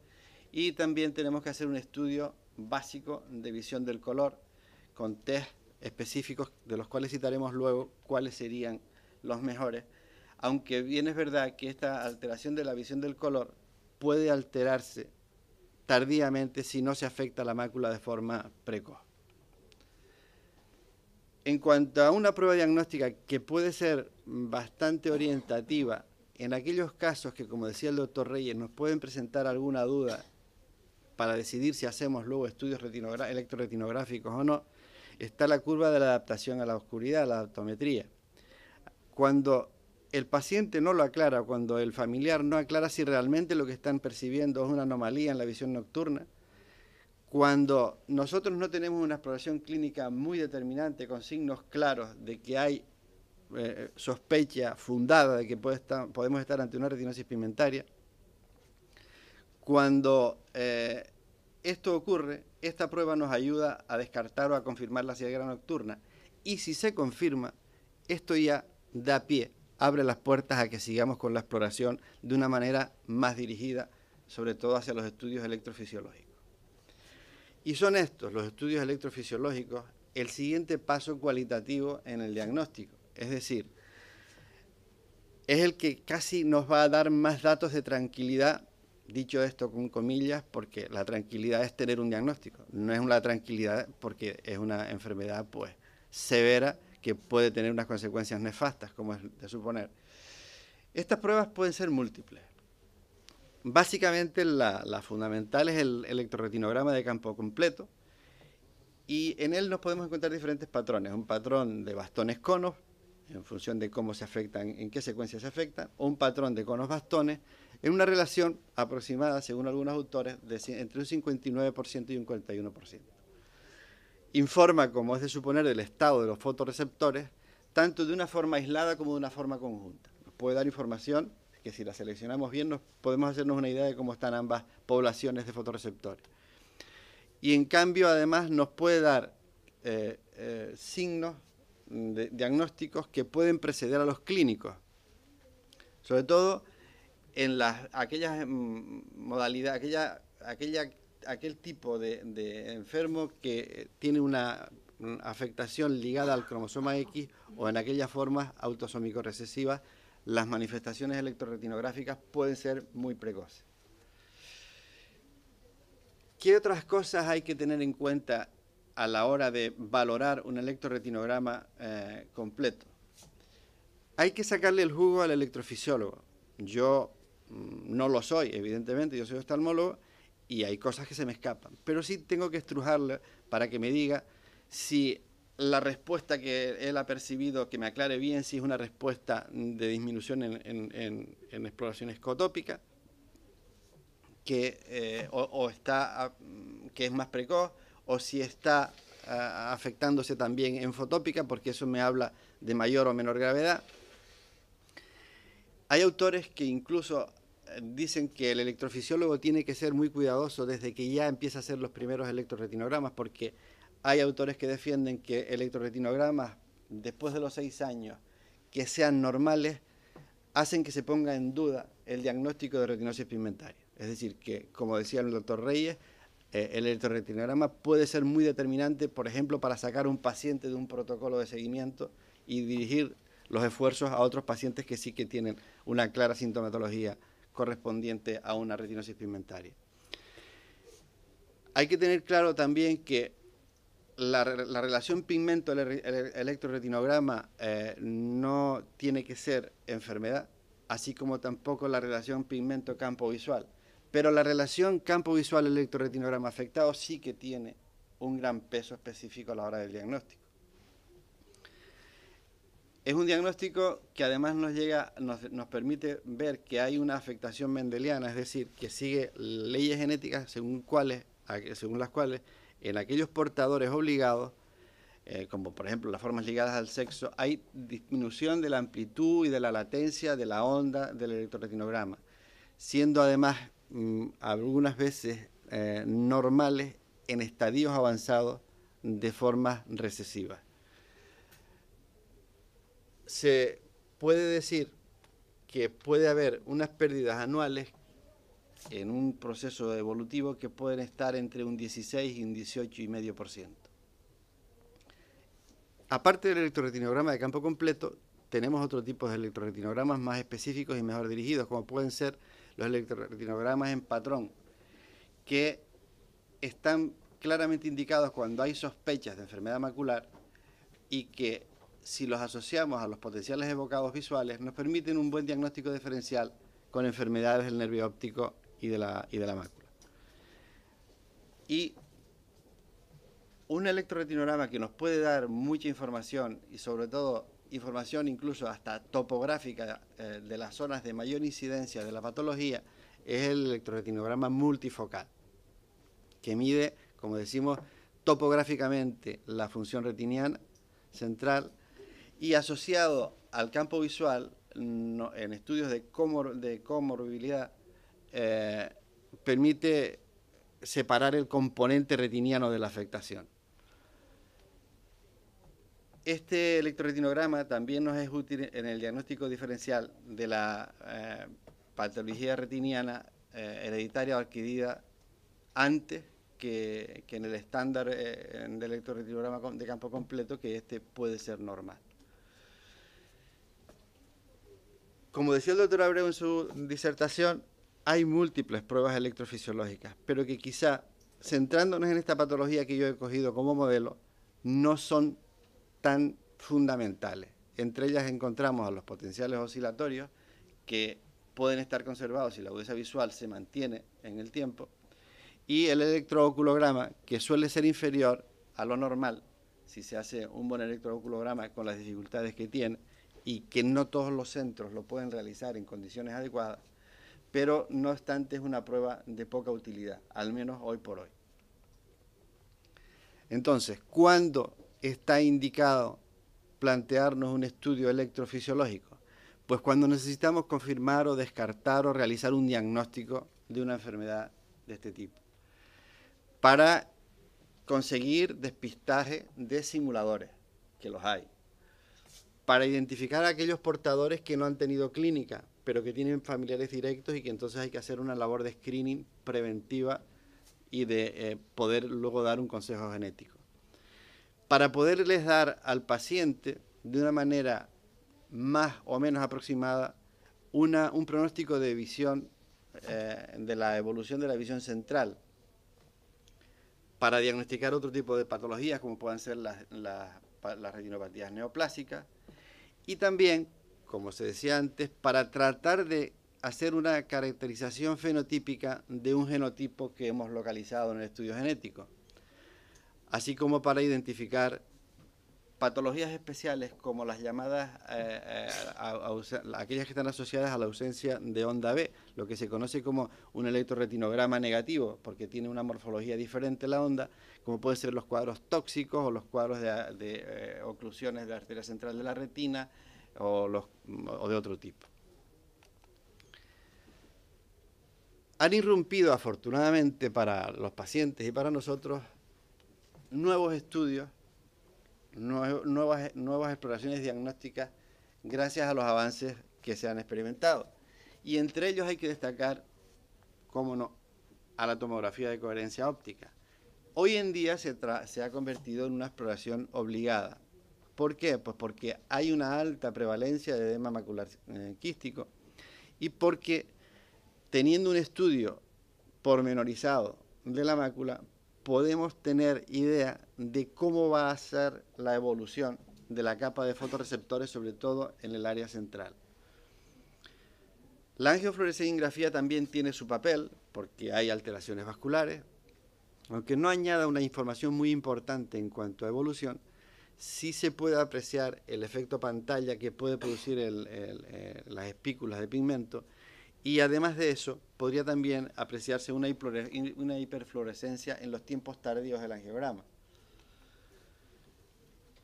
y también tenemos que hacer un estudio básico de visión del color con test específicos de los cuales citaremos luego cuáles serían los mejores, aunque bien es verdad que esta alteración de la visión del color puede alterarse tardíamente si no se afecta la mácula de forma precoz. En cuanto a una prueba diagnóstica que puede ser bastante orientativa en aquellos casos que, como decía el doctor Reyes, nos pueden presentar alguna duda para decidir si hacemos luego estudios electroretinográficos o no, está la curva de la adaptación a la oscuridad, la optometría. Cuando el paciente no lo aclara, cuando el familiar no aclara si realmente lo que están percibiendo es una anomalía en la visión nocturna, cuando nosotros no tenemos una exploración clínica muy determinante con signos claros de que hay sospecha fundada de que podemos estar ante una retinosis pigmentaria, cuando esto ocurre, esta prueba nos ayuda a descartar o a confirmar la ceguera nocturna, y si se confirma, esto ya da pie, abre las puertas a que sigamos con la exploración de una manera más dirigida, sobre todo hacia los estudios electrofisiológicos. Y son estos, los estudios electrofisiológicos, el siguiente paso cualitativo en el diagnóstico. Es decir, es el que casi nos va a dar más datos de tranquilidad, dicho esto con comillas, porque la tranquilidad es tener un diagnóstico. No es una tranquilidad porque es una enfermedad pues severa que puede tener unas consecuencias nefastas, como es de suponer. Estas pruebas pueden ser múltiples. Básicamente la fundamental es el electroretinograma de campo completo, y en él nos podemos encontrar diferentes patrones. Un patrón de bastones conos, en función de cómo se afectan, en qué secuencia se afectan, o un patrón de conos bastones, en una relación aproximada, según algunos autores, entre un 59% y un 41%. Informa, como es de suponer, del estado de los fotorreceptores, tanto de una forma aislada como de una forma conjunta. Nos puede dar información que si la seleccionamos bien podemos hacernos una idea de cómo están ambas poblaciones de fotorreceptores. Y en cambio, además, nos puede dar signos diagnósticos que pueden preceder a los clínicos, sobre todo en aquellas modalidades, aquel tipo de enfermo que tiene una afectación ligada al cromosoma X, o en aquellas formas autosómico-recesivas, las manifestaciones electroretinográficas pueden ser muy precoces. ¿Qué otras cosas hay que tener en cuenta a la hora de valorar un electroretinograma completo? Hay que sacarle el jugo al electrofisiólogo. Yo no lo soy, evidentemente, yo soy oftalmólogo y hay cosas que se me escapan, pero sí tengo que estrujarle para que me diga si la respuesta que él ha percibido, que me aclare bien si es una respuesta de disminución en exploración escotópica, que es más precoz, o si está afectándose también en fotópica, porque eso me habla de mayor o menor gravedad. Hay autores que incluso dicen que el electrofisiólogo tiene que ser muy cuidadoso desde que ya empieza a hacer los primeros electroretinogramas, porque hay autores que defienden que electroretinogramas después de los 6 años que sean normales hacen que se ponga en duda el diagnóstico de retinosis pigmentaria. Es decir, que, como decía el doctor Reyes, el electroretinograma puede ser muy determinante, por ejemplo, para sacar a un paciente de un protocolo de seguimiento y dirigir los esfuerzos a otros pacientes que sí que tienen una clara sintomatología correspondiente a una retinosis pigmentaria. Hay que tener claro también que la relación pigmento-electroretinograma no tiene que ser enfermedad, así como tampoco la relación pigmento-campo visual. Pero la relación campo visual-electroretinograma afectado sí que tiene un gran peso específico a la hora del diagnóstico. Es un diagnóstico que además nos permite ver que hay una afectación mendeliana, es decir, que sigue leyes genéticas según las cuales en aquellos portadores obligados, como por ejemplo las formas ligadas al sexo, hay disminución de la amplitud y de la latencia de la onda del electroretinograma, siendo además algunas veces normales en estadios avanzados de formas recesivas. Se puede decir que puede haber unas pérdidas anuales en un proceso evolutivo que pueden estar entre un 16 y un 18,5%. Aparte del electroretinograma de campo completo, tenemos otro tipo de electroretinogramas más específicos y mejor dirigidos, como pueden ser los electroretinogramas en patrón, que están claramente indicados cuando hay sospechas de enfermedad macular y que, si los asociamos a los potenciales evocados visuales, nos permiten un buen diagnóstico diferencial con enfermedades del nervio óptico y de la mácula. Y un electroretinograma que nos puede dar mucha información y sobre todo información incluso hasta topográfica de las zonas de mayor incidencia de la patología es el electroretinograma multifocal, que mide, como decimos, topográficamente la función retiniana central y asociado al campo visual en estudios de comorbilidad permite separar el componente retiniano de la afectación. Este electroretinograma también nos es útil en el diagnóstico diferencial de la patología retiniana hereditaria o adquirida antes que en el estándar del electroretinograma de campo completo, que este puede ser normal. Como decía el doctor Abreu en su disertación, hay múltiples pruebas electrofisiológicas, pero que quizá, centrándonos en esta patología que yo he cogido como modelo, no son tan fundamentales. Entre ellas encontramos a los potenciales oscilatorios, que pueden estar conservados si la agudeza visual se mantiene en el tiempo, y el electrooculograma, que suele ser inferior a lo normal si se hace un buen electrooculograma con las dificultades que tiene, y que no todos los centros lo pueden realizar en condiciones adecuadas, pero no obstante es una prueba de poca utilidad, al menos hoy por hoy. Entonces, ¿cuándo está indicado plantearnos un estudio electrofisiológico? Pues cuando necesitamos confirmar o descartar o realizar un diagnóstico de una enfermedad de este tipo, para conseguir despistaje de simuladores, que los hay, para identificar a aquellos portadores que no han tenido clínica, pero que tienen familiares directos y que entonces hay que hacer una labor de screening preventiva y de poder luego dar un consejo genético. Para poderles dar al paciente de una manera más o menos aproximada un pronóstico de visión, de la evolución de la visión central, para diagnosticar otro tipo de patologías, como puedan ser las retinopatías neoplásicas, y también, como se decía antes, para tratar de hacer una caracterización fenotípica de un genotipo que hemos localizado en el estudio genético, así como para identificar patologías especiales como las llamadas, aquellas que están asociadas a la ausencia de onda B, lo que se conoce como un electroretinograma negativo, porque tiene una morfología diferente la onda, como pueden ser los cuadros tóxicos o los cuadros de oclusiones de la arteria central de la retina o de otro tipo. Han irrumpido, afortunadamente para los pacientes y para nosotros, nuevos estudios, nuevas exploraciones diagnósticas gracias a los avances que se han experimentado. Y entre ellos hay que destacar, cómo no, a la tomografía de coherencia óptica. Hoy en día se ha convertido en una exploración obligada. ¿Por qué? Pues porque hay una alta prevalencia de edema macular quístico y porque, teniendo un estudio pormenorizado de la mácula, podemos tener idea de cómo va a ser la evolución de la capa de fotorreceptores, sobre todo en el área central. La angiofluorescein-grafía también tiene su papel, porque hay alteraciones vasculares. Aunque no añada una información muy importante en cuanto a evolución, sí se puede apreciar el efecto pantalla que puede producir las espículas de pigmento, y además de eso, podría también apreciarse una hiperfluorescencia en los tiempos tardíos del angiograma.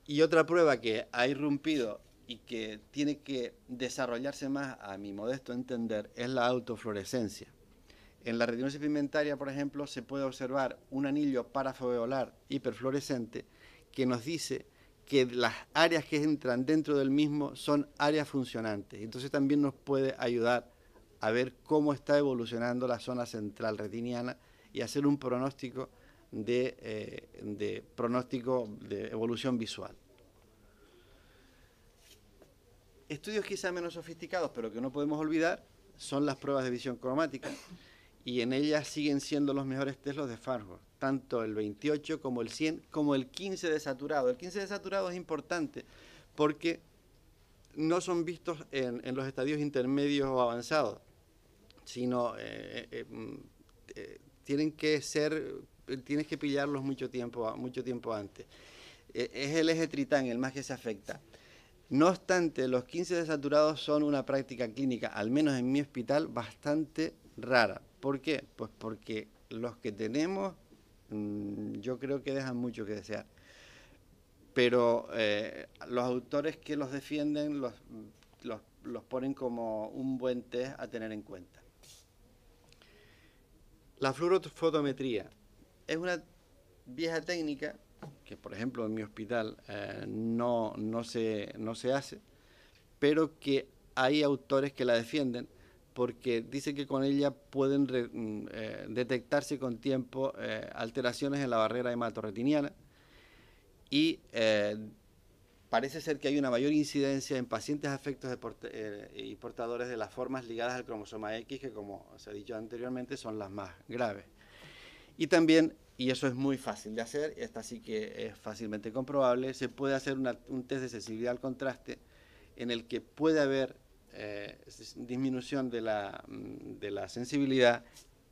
Y otra prueba que ha irrumpido y que tiene que desarrollarse más, a mi modesto entender, es la autofluorescencia. En la retinosis pigmentaria, por ejemplo, se puede observar un anillo parafoveolar hiperfluorescente que nos dice que las áreas que entran dentro del mismo son áreas funcionantes. Entonces también nos puede ayudar a ver cómo está evolucionando la zona central retiniana y hacer un pronóstico de evolución visual. Estudios quizá menos sofisticados, pero que no podemos olvidar, son las pruebas de visión cromática, y en ellas siguen siendo los mejores test los de Farnsworth, tanto el 28 como el 100, como el 15 de saturado. El 15 de saturado es importante porque no son vistos en los estadios intermedios o avanzados, sino tienes que pillarlos mucho tiempo antes. Es el eje tritán el más que se afecta. No obstante, los 15 desaturados son una práctica clínica, al menos en mi hospital, bastante rara. ¿Por qué? Pues porque los que tenemos, yo creo que dejan mucho que desear. Pero los autores que los defienden los ponen como un buen test a tener en cuenta. La fluorofotometría es una vieja técnica que, por ejemplo, en mi hospital no se hace, pero que hay autores que la defienden porque dicen que con ella pueden detectarse con tiempo alteraciones en la barrera hematorretiniana y parece ser que hay una mayor incidencia en pacientes afectos y portadores de las formas ligadas al cromosoma X, que, como se ha dicho anteriormente, son las más graves. Y también, y eso es muy fácil de hacer, esta sí que es fácilmente comprobable, se puede hacer un test de sensibilidad al contraste en el que puede haber disminución de la sensibilidad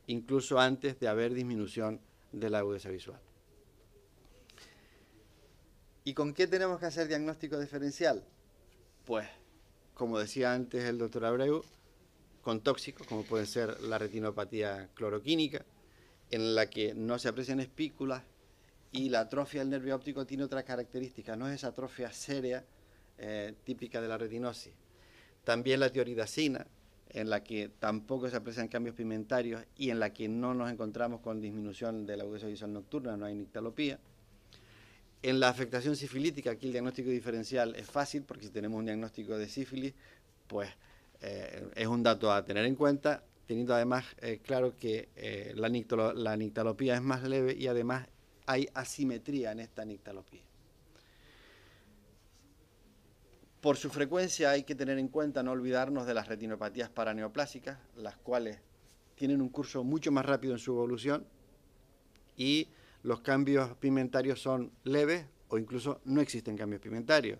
incluso antes de haber disminución de la agudeza visual. ¿Y con qué tenemos que hacer diagnóstico diferencial? Pues, como decía antes el doctor Abreu, con tóxicos, como puede ser la retinopatía cloroquínica, en la que no se aprecian espículas, y la atrofia del nervio óptico tiene otras características, no es esa atrofia sérea típica de la retinosis. También la tioridacina, en la que tampoco se aprecian cambios pigmentarios y en la que no nos encontramos con disminución de la agudeza visual nocturna, no hay nictalopía. En la afectación sifilítica, aquí el diagnóstico diferencial es fácil, porque si tenemos un diagnóstico de sífilis, pues es un dato a tener en cuenta, teniendo además claro que la nictalopía es más leve y además hay asimetría en esta nictalopía. Por su frecuencia hay que tener en cuenta, no olvidarnos de las retinopatías paraneoplásicas, las cuales tienen un curso mucho más rápido en su evolución, y los cambios pigmentarios son leves o incluso no existen cambios pigmentarios.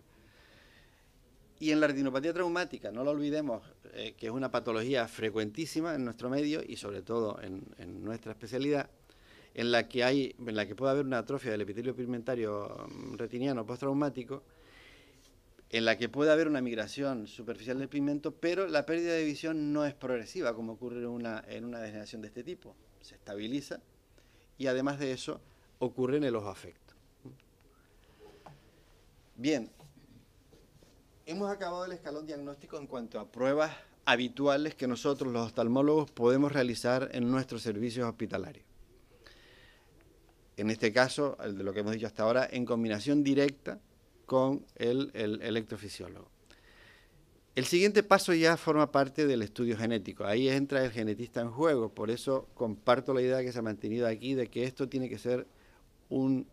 Y en la retinopatía traumática, no lo olvidemos, que es una patología frecuentísima en nuestro medio y sobre todo en nuestra especialidad, en la que puede haber una atrofia del epitelio pigmentario retiniano postraumático, en la que puede haber una migración superficial del pigmento, pero la pérdida de visión no es progresiva, como ocurre en una degeneración de este tipo. Se estabiliza y además de eso ocurre en el ojo afecto. Bien, hemos acabado el escalón diagnóstico en cuanto a pruebas habituales que nosotros los oftalmólogos podemos realizar en nuestros servicios hospitalarios. En este caso, el de lo que hemos dicho hasta ahora, en combinación directa con el electrofisiólogo. El siguiente paso ya forma parte del estudio genético. Ahí entra el genetista en juego. Por eso comparto la idea que se ha mantenido aquí de que esto tiene que ser un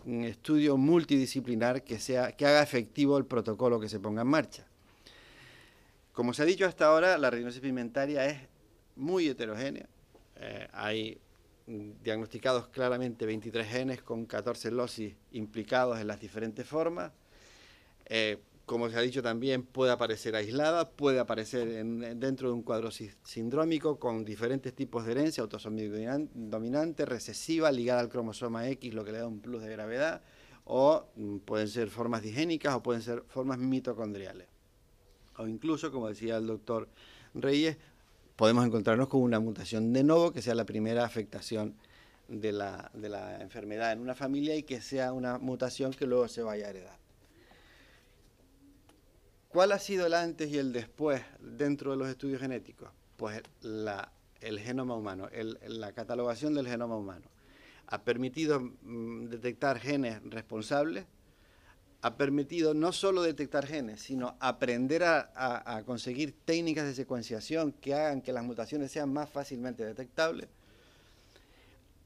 estudio multidisciplinar que haga efectivo el protocolo que se ponga en marcha. Como se ha dicho hasta ahora, la retinosis pigmentaria es muy heterogénea. Hay diagnosticados claramente 23 genes con 14 locis implicados en las diferentes formas. Como se ha dicho también, puede aparecer aislada, puede aparecer dentro de un cuadro sindrómico con diferentes tipos de herencia, autosómico dominante, recesiva, ligada al cromosoma X, lo que le da un plus de gravedad, o pueden ser formas digénicas o pueden ser formas mitocondriales. O incluso, como decía el doctor Reyes, podemos encontrarnos con una mutación de novo, que sea la primera afectación de la enfermedad en una familia y que sea una mutación que luego se vaya a heredar. ¿Cuál ha sido el antes y el después dentro de los estudios genéticos? Pues el genoma humano, la catalogación del genoma humano. Ha permitido detectar genes responsables, ha permitido no solo detectar genes, sino aprender a conseguir técnicas de secuenciación que hagan que las mutaciones sean más fácilmente detectables.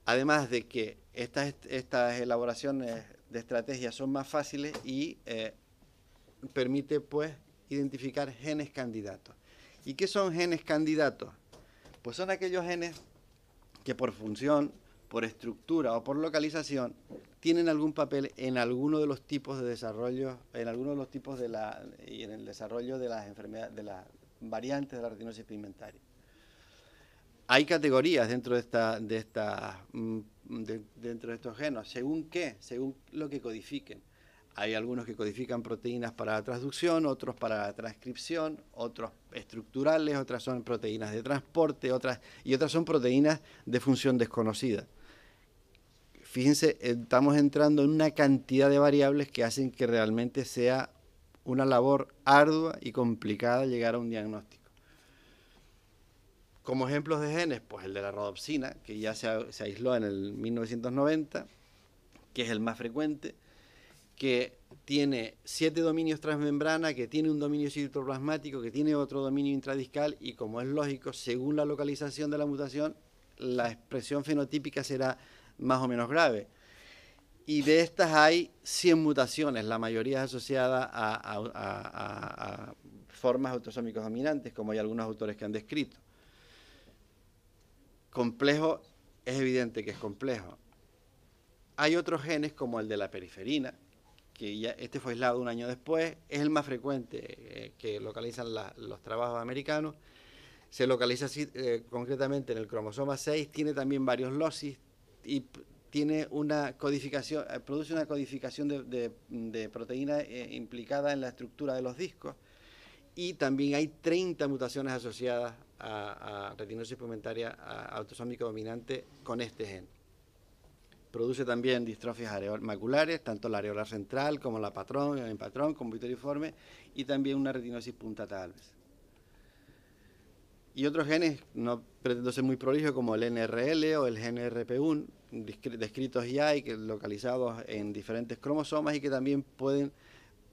Además de que estas elaboraciones de estrategias son más fáciles y permite pues identificar genes candidatos. ¿Y qué son genes candidatos? Pues son aquellos genes que por función, por estructura o por localización tienen algún papel en alguno de los tipos de desarrollo, en alguno de los tipos y en el desarrollo de las enfermedades, de las variantes de la retinosis pigmentaria. Hay categorías dentro de estos genes. ¿Según qué? Según lo que codifiquen. Hay algunos que codifican proteínas para la transducción, otros para la transcripción, otros estructurales, otras son proteínas de transporte, otras son proteínas de función desconocida. Fíjense, estamos entrando en una cantidad de variables que hacen que realmente sea una labor ardua y complicada llegar a un diagnóstico. Como ejemplos de genes, pues el de la rodopsina, que ya se aisló en el 1990, que es el más frecuente, que tiene 7 dominios transmembrana, que tiene un dominio citoplasmático, que tiene otro dominio intradiscal y, como es lógico, según la localización de la mutación, la expresión fenotípica será más o menos grave. Y de estas hay 100 mutaciones, la mayoría asociadas a formas autosómicos dominantes, como hay algunos autores que han descrito. Complejo, es evidente que es complejo. Hay otros genes como el de la periferina, que ya este fue aislado un año después, es el más frecuente que localizan los trabajos americanos. Se localiza concretamente en el cromosoma 6, tiene también varios locis y tiene una codificación, produce una codificación de proteína implicada en la estructura de los discos, y también hay 30 mutaciones asociadas a retinosis pigmentaria autosómica dominante con este gen. Produce también distrofias maculares, tanto la areolar central como la patrón, el patrón, con vitoriforme, y también una retinosis puntata albis. Y otros genes, no pretendo ser muy prolijo, como el NRL o el GNRP1, descritos ya y localizados en diferentes cromosomas y que también pueden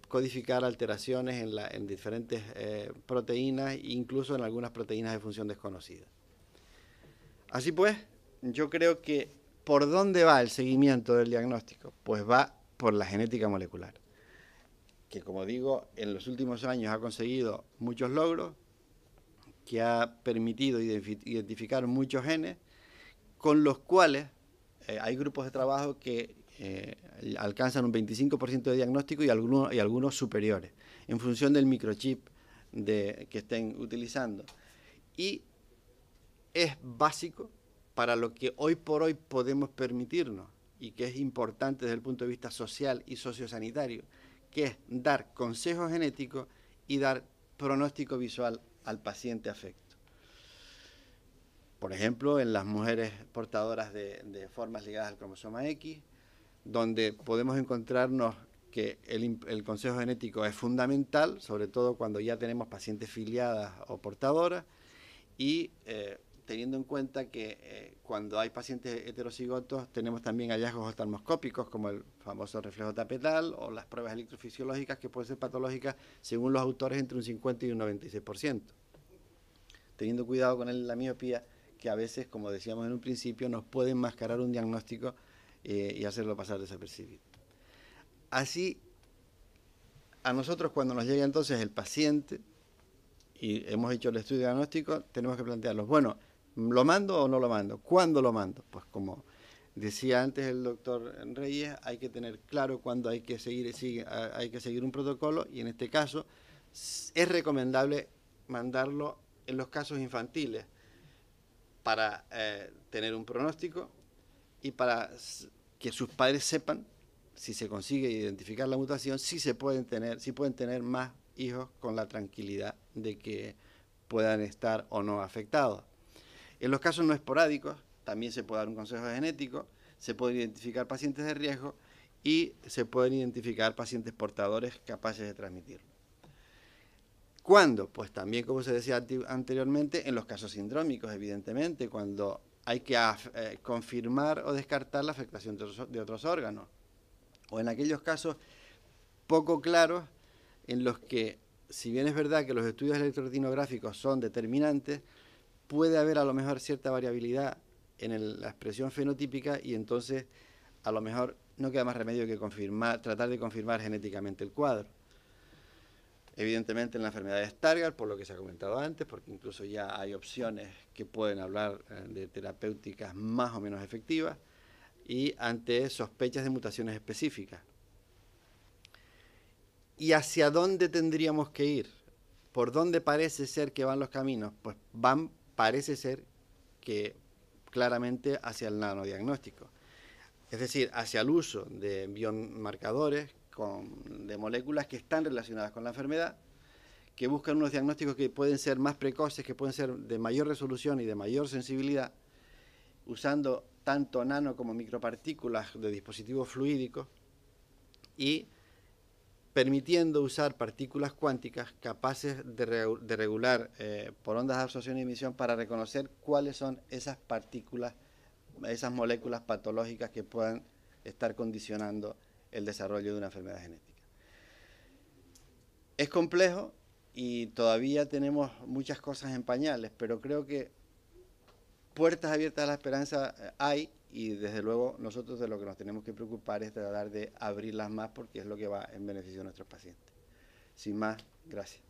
codificar alteraciones en diferentes proteínas, incluso en algunas proteínas de función desconocida. Así pues, yo creo que ¿por dónde va el seguimiento del diagnóstico? Pues va por la genética molecular, que, como digo, en los últimos años ha conseguido muchos logros, que ha permitido identificar muchos genes, con los cuales hay grupos de trabajo que alcanzan un 25% de diagnóstico y algunos superiores, en función del microchip que estén utilizando. Y es básico para lo que hoy por hoy podemos permitirnos y que es importante desde el punto de vista social y sociosanitario, que es dar consejo genético y dar pronóstico visual al paciente afecto. Por ejemplo, en las mujeres portadoras de formas ligadas al cromosoma X, donde podemos encontrarnos que el consejo genético es fundamental, sobre todo cuando ya tenemos pacientes filiadas o portadoras, y teniendo en cuenta que cuando hay pacientes heterocigotos tenemos también hallazgos oftalmoscópicos como el famoso reflejo tapetal o las pruebas electrofisiológicas que pueden ser patológicas según los autores entre un 50 y un 96%. Teniendo cuidado con la miopía, que a veces, como decíamos en un principio, nos puede enmascarar un diagnóstico y hacerlo pasar desapercibido. Así, a nosotros cuando nos llega entonces el paciente y hemos hecho el estudio diagnóstico, tenemos que plantearlos, bueno, ¿lo mando o no lo mando? ¿Cuándo lo mando? Pues como decía antes el doctor Reyes, hay que tener claro cuándo hay que seguir un protocolo, y en este caso es recomendable mandarlo en los casos infantiles para tener un pronóstico y para que sus padres sepan, si se consigue identificar la mutación, si pueden tener más hijos con la tranquilidad de que puedan estar o no afectados. En los casos no esporádicos también se puede dar un consejo genético, se pueden identificar pacientes de riesgo y se pueden identificar pacientes portadores capaces de transmitirlo. ¿Cuándo? Pues también, como se decía anteriormente, en los casos sindrómicos, evidentemente, cuando hay que confirmar o descartar la afectación de otros órganos, o en aquellos casos poco claros en los que, si bien es verdad que los estudios electroretinográficos son determinantes, puede haber a lo mejor cierta variabilidad en la expresión fenotípica y entonces a lo mejor no queda más remedio que tratar de confirmar genéticamente el cuadro. Evidentemente en la enfermedad de Stargardt, por lo que se ha comentado antes, porque incluso ya hay opciones que pueden hablar de terapéuticas más o menos efectivas, y ante sospechas de mutaciones específicas. ¿Y hacia dónde tendríamos que ir? ¿Por dónde parece ser que van los caminos? Pues parece ser que claramente hacia el nanodiagnóstico. Es decir, hacia el uso de biomarcadores de moléculas que están relacionadas con la enfermedad, que buscan unos diagnósticos que pueden ser más precoces, que pueden ser de mayor resolución y de mayor sensibilidad, usando tanto nano como micropartículas de dispositivos fluídicos y permitiendo usar partículas cuánticas capaces de regular por ondas de absorción y emisión para reconocer cuáles son esas partículas, esas moléculas patológicas que puedan estar condicionando el desarrollo de una enfermedad genética. Es complejo y todavía tenemos muchas cosas en pañales, pero creo que puertas abiertas a la esperanza hay, y desde luego nosotros de lo que nos tenemos que preocupar es tratar de abrirlas más, porque es lo que va en beneficio de nuestros pacientes. Sin más, gracias.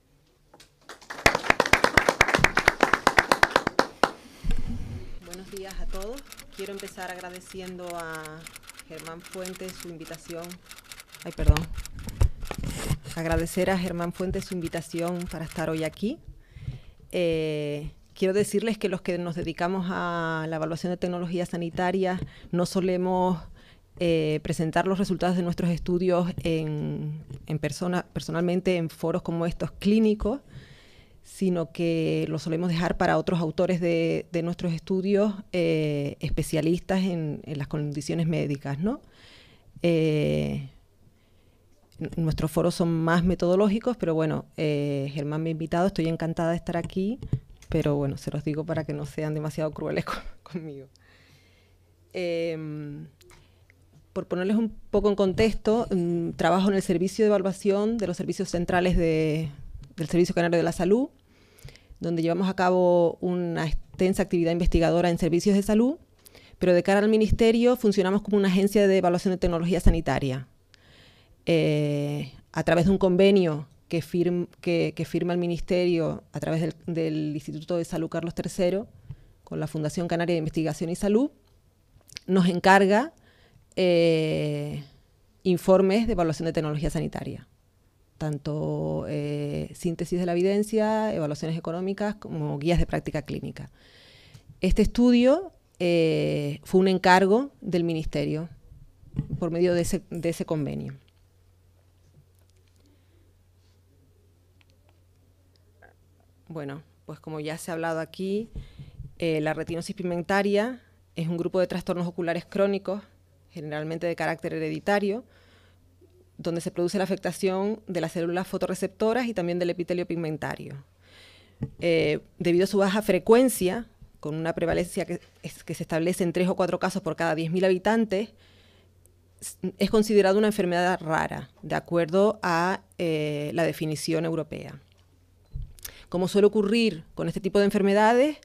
Buenos días a todos. Quiero empezar agradeciendo a Germán Fuentes su invitación. Agradecer a Germán Fuentes su invitación para estar hoy aquí. Quiero decirles que los que nos dedicamos a la evaluación de tecnologías sanitarias no solemos presentar los resultados de nuestros estudios personalmente en foros como estos clínicos, sino que lo solemos dejar para otros autores de nuestros estudios, especialistas en las condiciones médicas, ¿no? Nuestros foros son más metodológicos, pero bueno, Germán me ha invitado, estoy encantada de estar aquí, pero bueno, se los digo para que no sean demasiado crueles conmigo. Por ponerles un poco en contexto, trabajo en el servicio de evaluación de los servicios centrales del Servicio Canario de la Salud, donde llevamos a cabo una extensa actividad investigadora en servicios de salud, pero de cara al Ministerio funcionamos como una agencia de evaluación de tecnología sanitaria. A través de un convenio que firma el Ministerio a través del Instituto de Salud Carlos III con la Fundación Canaria de Investigación y Salud, nos encarga informes de evaluación de tecnología sanitaria, tanto síntesis de la evidencia, evaluaciones económicas, como guías de práctica clínica. Este estudio fue un encargo del Ministerio por medio de ese convenio. Bueno, pues como ya se ha hablado aquí, la retinosis pigmentaria es un grupo de trastornos oculares crónicos, generalmente de carácter hereditario, donde se produce la afectación de las células fotorreceptoras y también del epitelio pigmentario. Debido a su baja frecuencia, con una prevalencia que se establece en 3 o 4 casos por cada 10.000 habitantes, es considerada una enfermedad rara, de acuerdo a la definición europea. Como suele ocurrir con este tipo de enfermedades,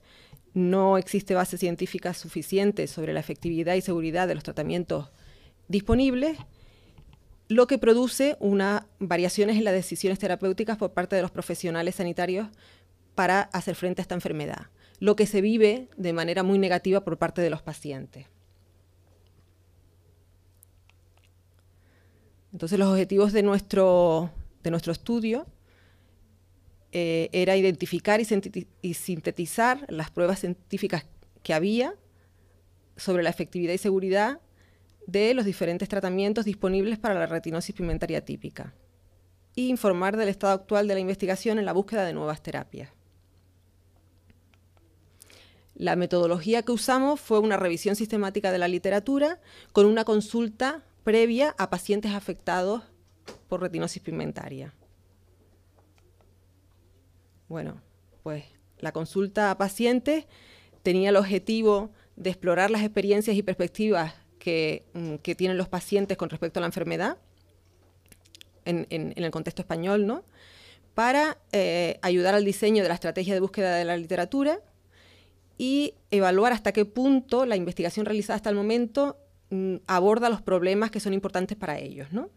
no existe base científica suficiente sobre la efectividad y seguridad de los tratamientos disponibles, lo que produce unas variaciones en las decisiones terapéuticas por parte de los profesionales sanitarios para hacer frente a esta enfermedad, lo que se vive de manera muy negativa por parte de los pacientes. Entonces, los objetivos de nuestro estudio era identificar y sintetizar las pruebas científicas que había sobre la efectividad y seguridad de los diferentes tratamientos disponibles para la retinosis pigmentaria típica e informar del estado actual de la investigación en la búsqueda de nuevas terapias. La metodología que usamos fue una revisión sistemática de la literatura con una consulta previa a pacientes afectados por retinosis pigmentaria. Bueno, pues la consulta a pacientes tenía el objetivo de explorar las experiencias y perspectivas que tienen los pacientes con respecto a la enfermedad en el contexto español, ¿no? Para ayudar al diseño de la estrategia de búsqueda de la literatura y evaluar hasta qué punto la investigación realizada hasta el momento aborda los problemas que son importantes para ellos, ¿no?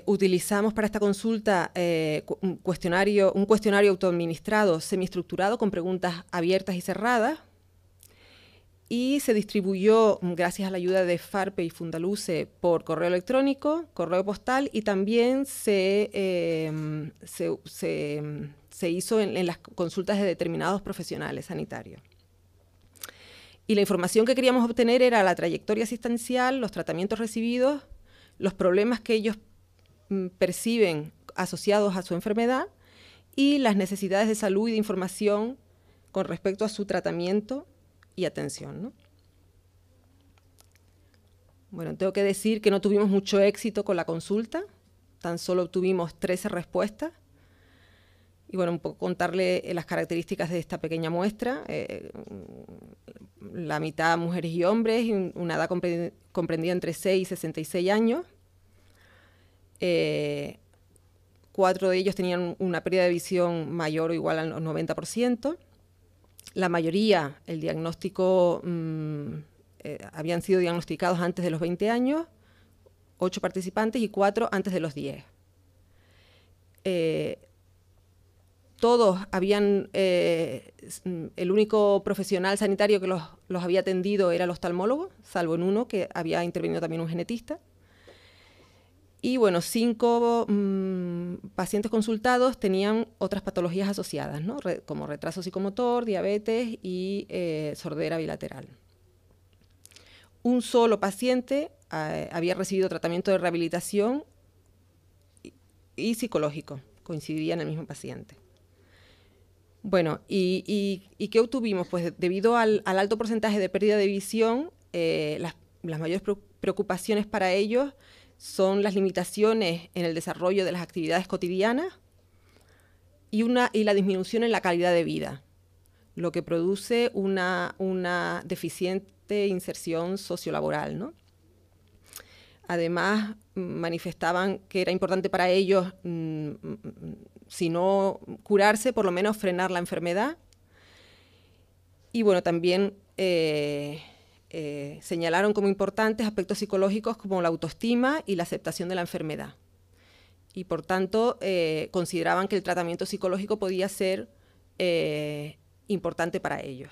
Utilizamos para esta consulta un cuestionario autoadministrado semiestructurado con preguntas abiertas y cerradas, y se distribuyó, gracias a la ayuda de FARPE y Fundaluce, por correo electrónico, correo postal, y también se hizo en las consultas de determinados profesionales sanitarios. Y la información que queríamos obtener era la trayectoria asistencial, los tratamientos recibidos, los problemas que ellos perciben asociados a su enfermedad y las necesidades de salud y de información con respecto a su tratamiento y atención, ¿no? Bueno, tengo que decir que no tuvimos mucho éxito con la consulta, tan solo obtuvimos 13 respuestas. Y bueno, un poco contarle las características de esta pequeña muestra. La mitad mujeres y hombres, una edad comprendida entre 6 y 66 años. 4 de ellos tenían una pérdida de visión mayor o igual al 90%. La mayoría, el diagnóstico, habían sido diagnosticados antes de los 20 años, 8 participantes y 4 antes de los 10. Todos habían, el único profesional sanitario que los había atendido era el oftalmólogo, salvo en uno que había intervenido también un genetista. Y bueno, 5 pacientes consultados tenían otras patologías asociadas, ¿no? Como retraso psicomotor, diabetes y sordera bilateral. Un solo paciente había recibido tratamiento de rehabilitación y psicológico, coincidía en el mismo paciente. Bueno, ¿y qué obtuvimos? Pues debido al alto porcentaje de pérdida de visión, las mayores preocupaciones para ellos son las limitaciones en el desarrollo de las actividades cotidianas y la disminución en la calidad de vida, lo que produce una deficiente inserción sociolaboral, ¿no? Además, manifestaban que era importante para ellos, si no curarse, por lo menos frenar la enfermedad. Y bueno, también señalaron como importantes aspectos psicológicos como la autoestima y la aceptación de la enfermedad. Y por tanto, consideraban que el tratamiento psicológico podía ser importante para ellos.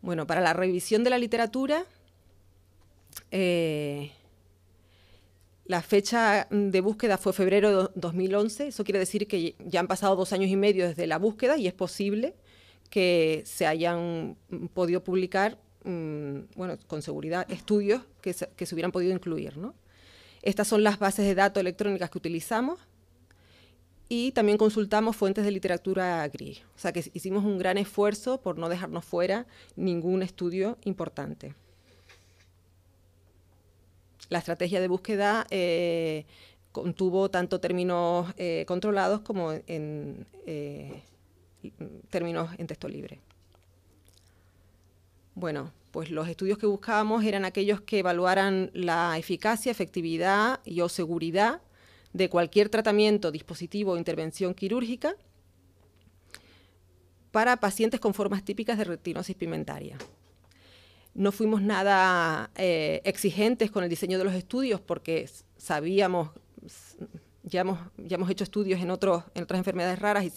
Bueno, para la revisión de la literatura, la fecha de búsqueda fue febrero de 2011. Eso quiere decir que ya han pasado 2 años y medio desde la búsqueda y es posible que se hayan podido publicar, bueno, con seguridad, estudios que se hubieran podido incluir, ¿no? Estas son las bases de datos electrónicas que utilizamos y también consultamos fuentes de literatura gris. O sea que hicimos un gran esfuerzo por no dejarnos fuera ningún estudio importante. La estrategia de búsqueda contuvo tanto términos controlados como en términos en texto libre. Bueno, pues los estudios que buscábamos eran aquellos que evaluaran la eficacia, efectividad y o seguridad de cualquier tratamiento, dispositivo o intervención quirúrgica para pacientes con formas típicas de retinosis pigmentaria. No fuimos nada exigentes con el diseño de los estudios porque sabíamos, ya hemos hecho estudios en otras enfermedades raras y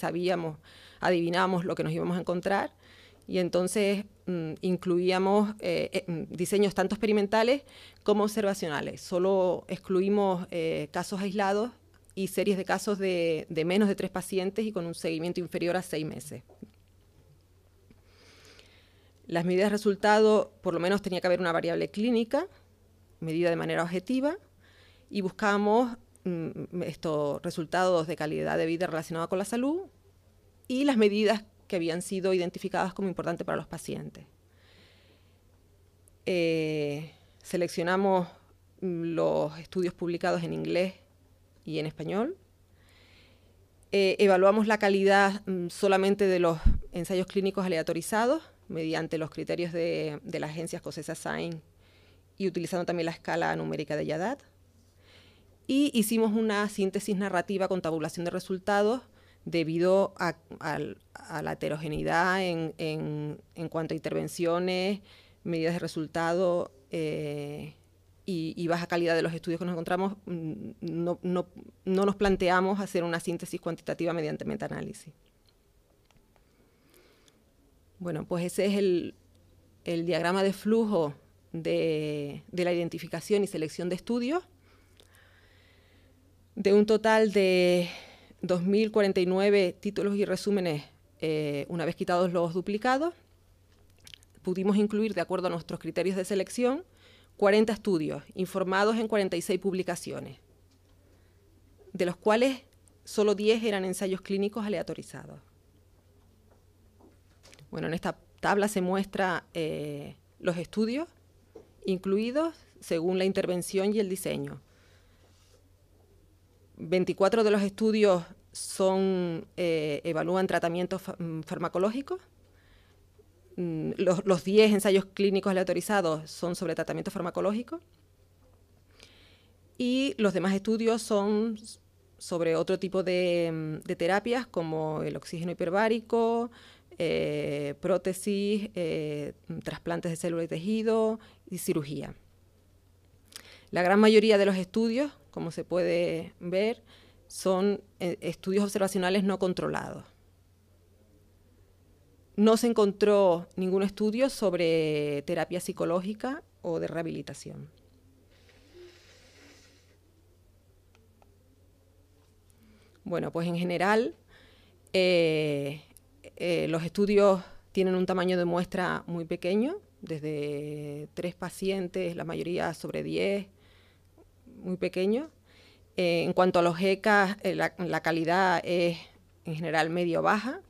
adivinábamos lo que nos íbamos a encontrar, y entonces incluíamos diseños tanto experimentales como observacionales. Solo excluimos casos aislados y series de casos de menos de 3 pacientes y con un seguimiento inferior a 6 meses. Las medidas de resultado, por lo menos tenía que haber una variable clínica, medida de manera objetiva, y buscábamos estos resultados de calidad de vida relacionados con la salud y las medidas que habían sido identificadas como importantes para los pacientes. Seleccionamos los estudios publicados en inglés y en español. Evaluamos la calidad solamente de los ensayos clínicos aleatorizados mediante los criterios de la agencia escocesa SIGN y utilizando también la escala numérica de Yadat. Y hicimos una síntesis narrativa con tabulación de resultados debido a la heterogeneidad en cuanto a intervenciones, medidas de resultado y baja calidad de los estudios que nos encontramos. No nos planteamos hacer una síntesis cuantitativa mediante metaanálisis. Bueno, pues ese es el diagrama de flujo de la identificación y selección de estudios. De un total de 2.049 títulos y resúmenes, una vez quitados los duplicados, pudimos incluir, de acuerdo a nuestros criterios de selección, 40 estudios informados en 46 publicaciones, de los cuales solo 10 eran ensayos clínicos aleatorizados. Bueno, en esta tabla se muestra los estudios incluidos según la intervención y el diseño. 24 de los estudios evalúan tratamientos farmacológicos. Los 10 ensayos clínicos aleatorizados son sobre tratamiento farmacológico. Y los demás estudios son sobre otro tipo de terapias como el oxígeno hiperbárico, prótesis, trasplantes de células y tejido y cirugía. La gran mayoría de los estudios, como se puede ver, son estudios observacionales no controlados. No se encontró ningún estudio sobre terapia psicológica o de rehabilitación. Bueno, pues en general, los estudios tienen un tamaño de muestra muy pequeño, desde 3 pacientes, la mayoría sobre 10, muy pequeño. En cuanto a los ECA, la calidad es en general medio-baja,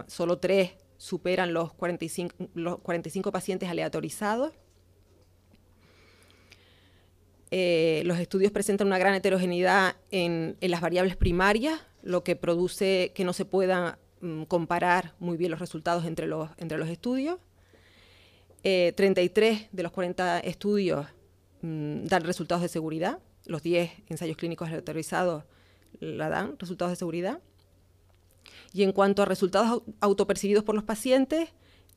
solo 3 superan los 45 pacientes aleatorizados. Los estudios presentan una gran heterogeneidad en las variables primarias, lo que produce que no se puedan comparar muy bien los resultados entre los estudios. 33 de los 40 estudios dan resultados de seguridad. Los 10 ensayos clínicos aleatorizados dan resultados de seguridad. Y en cuanto a resultados autopercibidos por los pacientes,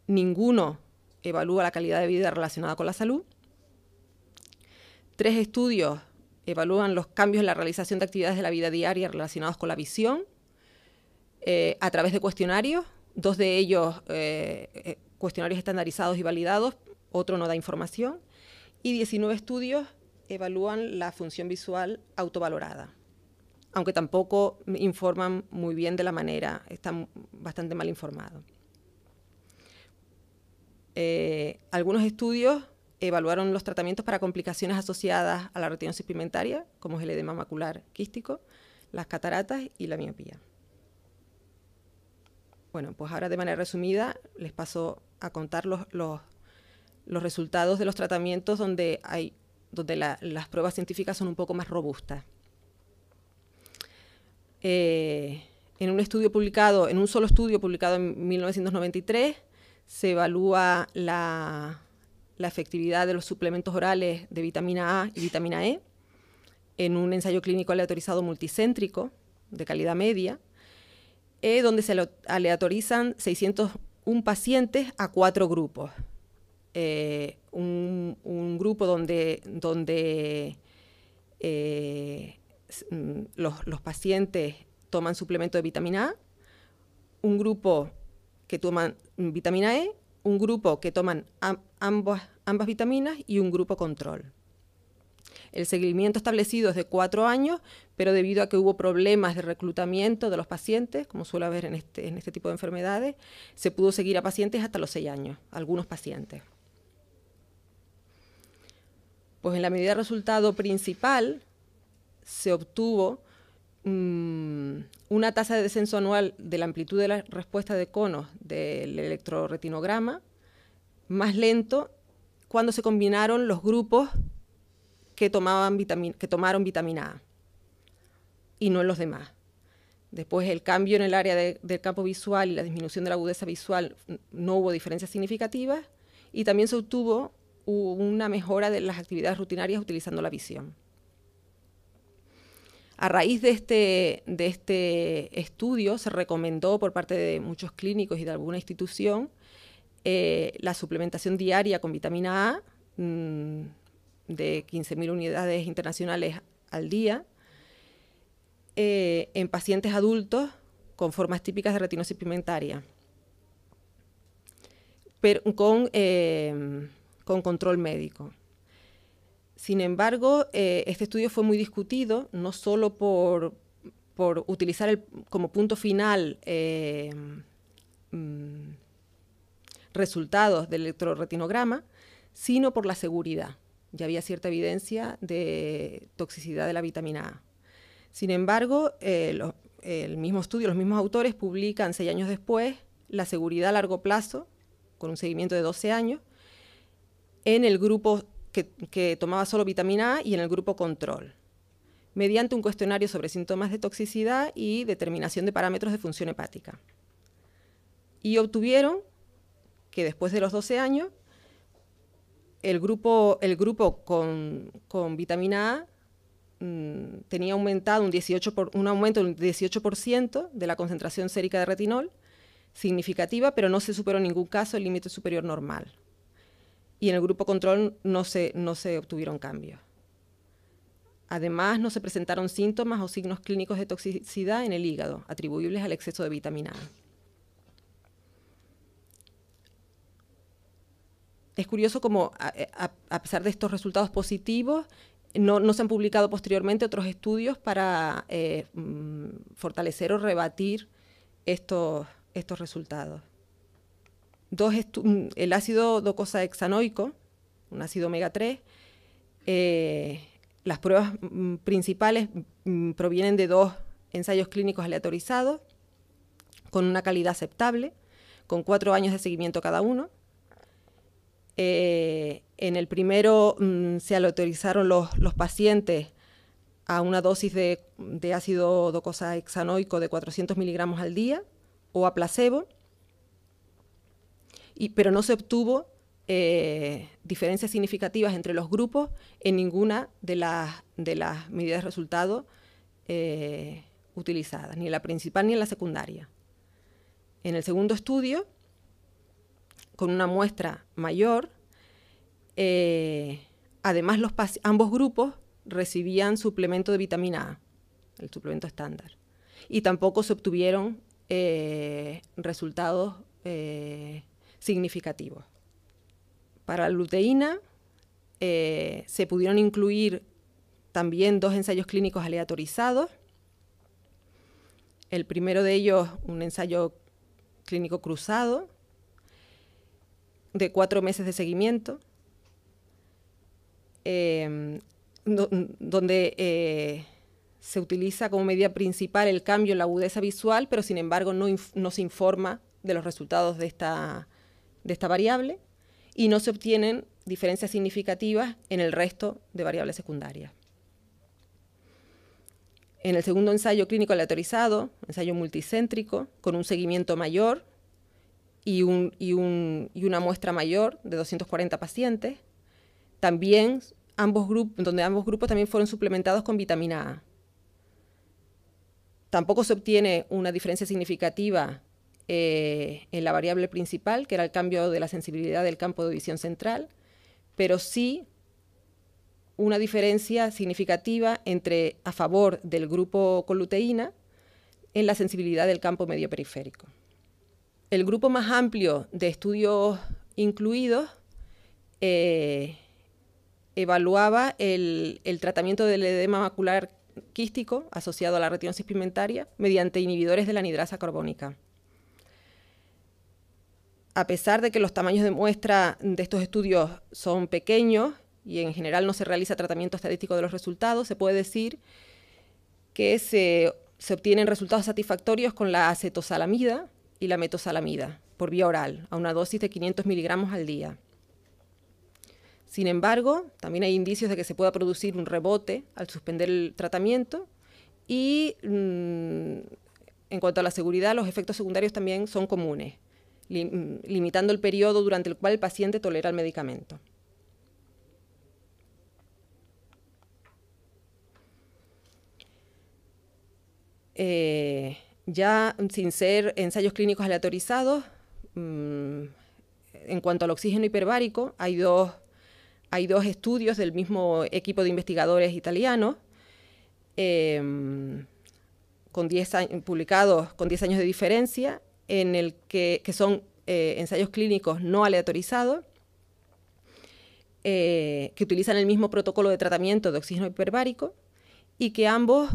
ninguno evalúa la calidad de vida relacionada con la salud. 3 estudios evalúan los cambios en la realización de actividades de la vida diaria relacionados con la visión a través de cuestionarios. 2 de ellos cuestionarios estandarizados y validados, otro no da información, y 19 estudios evalúan la función visual autovalorada, aunque tampoco informan muy bien de la manera, están bastante mal informados. Algunos estudios evaluaron los tratamientos para complicaciones asociadas a la retinosis pigmentaria, como es el edema macular quístico, las cataratas y la miopía. Bueno, pues ahora de manera resumida les paso a contar los resultados de los tratamientos donde las pruebas científicas son un poco más robustas. En un solo estudio publicado en 1993, se evalúa la efectividad de los suplementos orales de vitamina A y vitamina E en un ensayo clínico aleatorizado multicéntrico de calidad media, donde se aleatorizan 601 pacientes a 4 grupos. Un grupo donde los pacientes toman suplemento de vitamina A, un grupo que toman vitamina E, un grupo que toman ambas vitaminas y un grupo control. El seguimiento establecido es de 4 años, pero debido a que hubo problemas de reclutamiento de los pacientes, como suele haber en este tipo de enfermedades, se pudo seguir a pacientes hasta los 6 años, algunos pacientes. Pues en la medida de resultado principal se obtuvo una tasa de descenso anual de la amplitud de la respuesta de conos del electrorretinograma más lento cuando se combinaron los grupos que tomaron vitamina A y no en los demás. Después el cambio en el área del campo visual y la disminución de la agudeza visual, no hubo diferencias significativas, y también se obtuvo una mejora de las actividades rutinarias utilizando la visión. A raíz de este estudio se recomendó por parte de muchos clínicos y de alguna institución la suplementación diaria con vitamina A de 15.000 unidades internacionales al día en pacientes adultos con formas típicas de retinosis pigmentaria, pero con control médico. Sin embargo, este estudio fue muy discutido, no solo por utilizar como punto final resultados del electrorretinograma, sino por la seguridad. Ya había cierta evidencia de toxicidad de la vitamina A. Sin embargo, el mismo estudio, los mismos autores publican 6 años después la seguridad a largo plazo, con un seguimiento de 12 años, en el grupo que tomaba solo vitamina A y en el grupo control, mediante un cuestionario sobre síntomas de toxicidad y determinación de parámetros de función hepática. Y obtuvieron que después de los 12 años, el grupo con vitamina A tenía aumentado un aumento del 18% de la concentración sérica de retinol, significativa, pero no se superó en ningún caso el límite superior normal. Y en el grupo control no se obtuvieron cambios. Además, no se presentaron síntomas o signos clínicos de toxicidad en el hígado, atribuibles al exceso de vitamina A. Es curioso cómo, a pesar de estos resultados positivos, no se han publicado posteriormente otros estudios para fortalecer o rebatir estos resultados. El ácido docosahexanoico, un ácido omega 3, las pruebas principales provienen de 2 ensayos clínicos aleatorizados, con una calidad aceptable, con 4 años de seguimiento cada uno. En el primero se aleatorizaron los pacientes a una dosis de ácido docosahexanoico de 400 miligramos al día o a placebo, pero no se obtuvo diferencias significativas entre los grupos en ninguna de las medidas de resultado utilizadas, ni en la principal ni en la secundaria. En el segundo estudio, con una muestra mayor, además ambos grupos recibían suplemento de vitamina A, el suplemento estándar, y tampoco se obtuvieron resultados significativos. Para la luteína se pudieron incluir también 2 ensayos clínicos aleatorizados. El primero de ellos, un ensayo clínico cruzado de 4 meses de seguimiento, donde se utiliza como medida principal el cambio en la agudeza visual, pero sin embargo no se informa de los resultados de esta variable y no se obtienen diferencias significativas en el resto de variables secundarias. En el segundo ensayo clínico aleatorizado, ensayo multicéntrico, con un seguimiento mayor y una muestra mayor de 240 pacientes, también donde ambos grupos también fueron suplementados con vitamina A. Tampoco se obtiene una diferencia significativa en la variable principal, que era el cambio de la sensibilidad del campo de visión central, pero sí una diferencia significativa a favor del grupo con luteína en la sensibilidad del campo medio periférico. El grupo más amplio de estudios incluidos evaluaba el tratamiento del edema macular quístico asociado a la retinosis pigmentaria mediante inhibidores de la anidrasa carbónica. A pesar de que los tamaños de muestra de estos estudios son pequeños y en general no se realiza tratamiento estadístico de los resultados, se puede decir que se obtienen resultados satisfactorios con la acetosalamida y la metosalamida por vía oral a una dosis de 500 miligramos al día. Sin embargo, también hay indicios de que se pueda producir un rebote al suspender el tratamiento y en cuanto a la seguridad, los efectos secundarios también son comunes, limitando el periodo durante el cual el paciente tolera el medicamento. Ya sin ser ensayos clínicos aleatorizados, en cuanto al oxígeno hiperbárico, hay dos estudios del mismo equipo de investigadores italianos, publicados con 10 años de diferencia, en el que son ensayos clínicos no aleatorizados, que utilizan el mismo protocolo de tratamiento de oxígeno hiperbárico y que ambos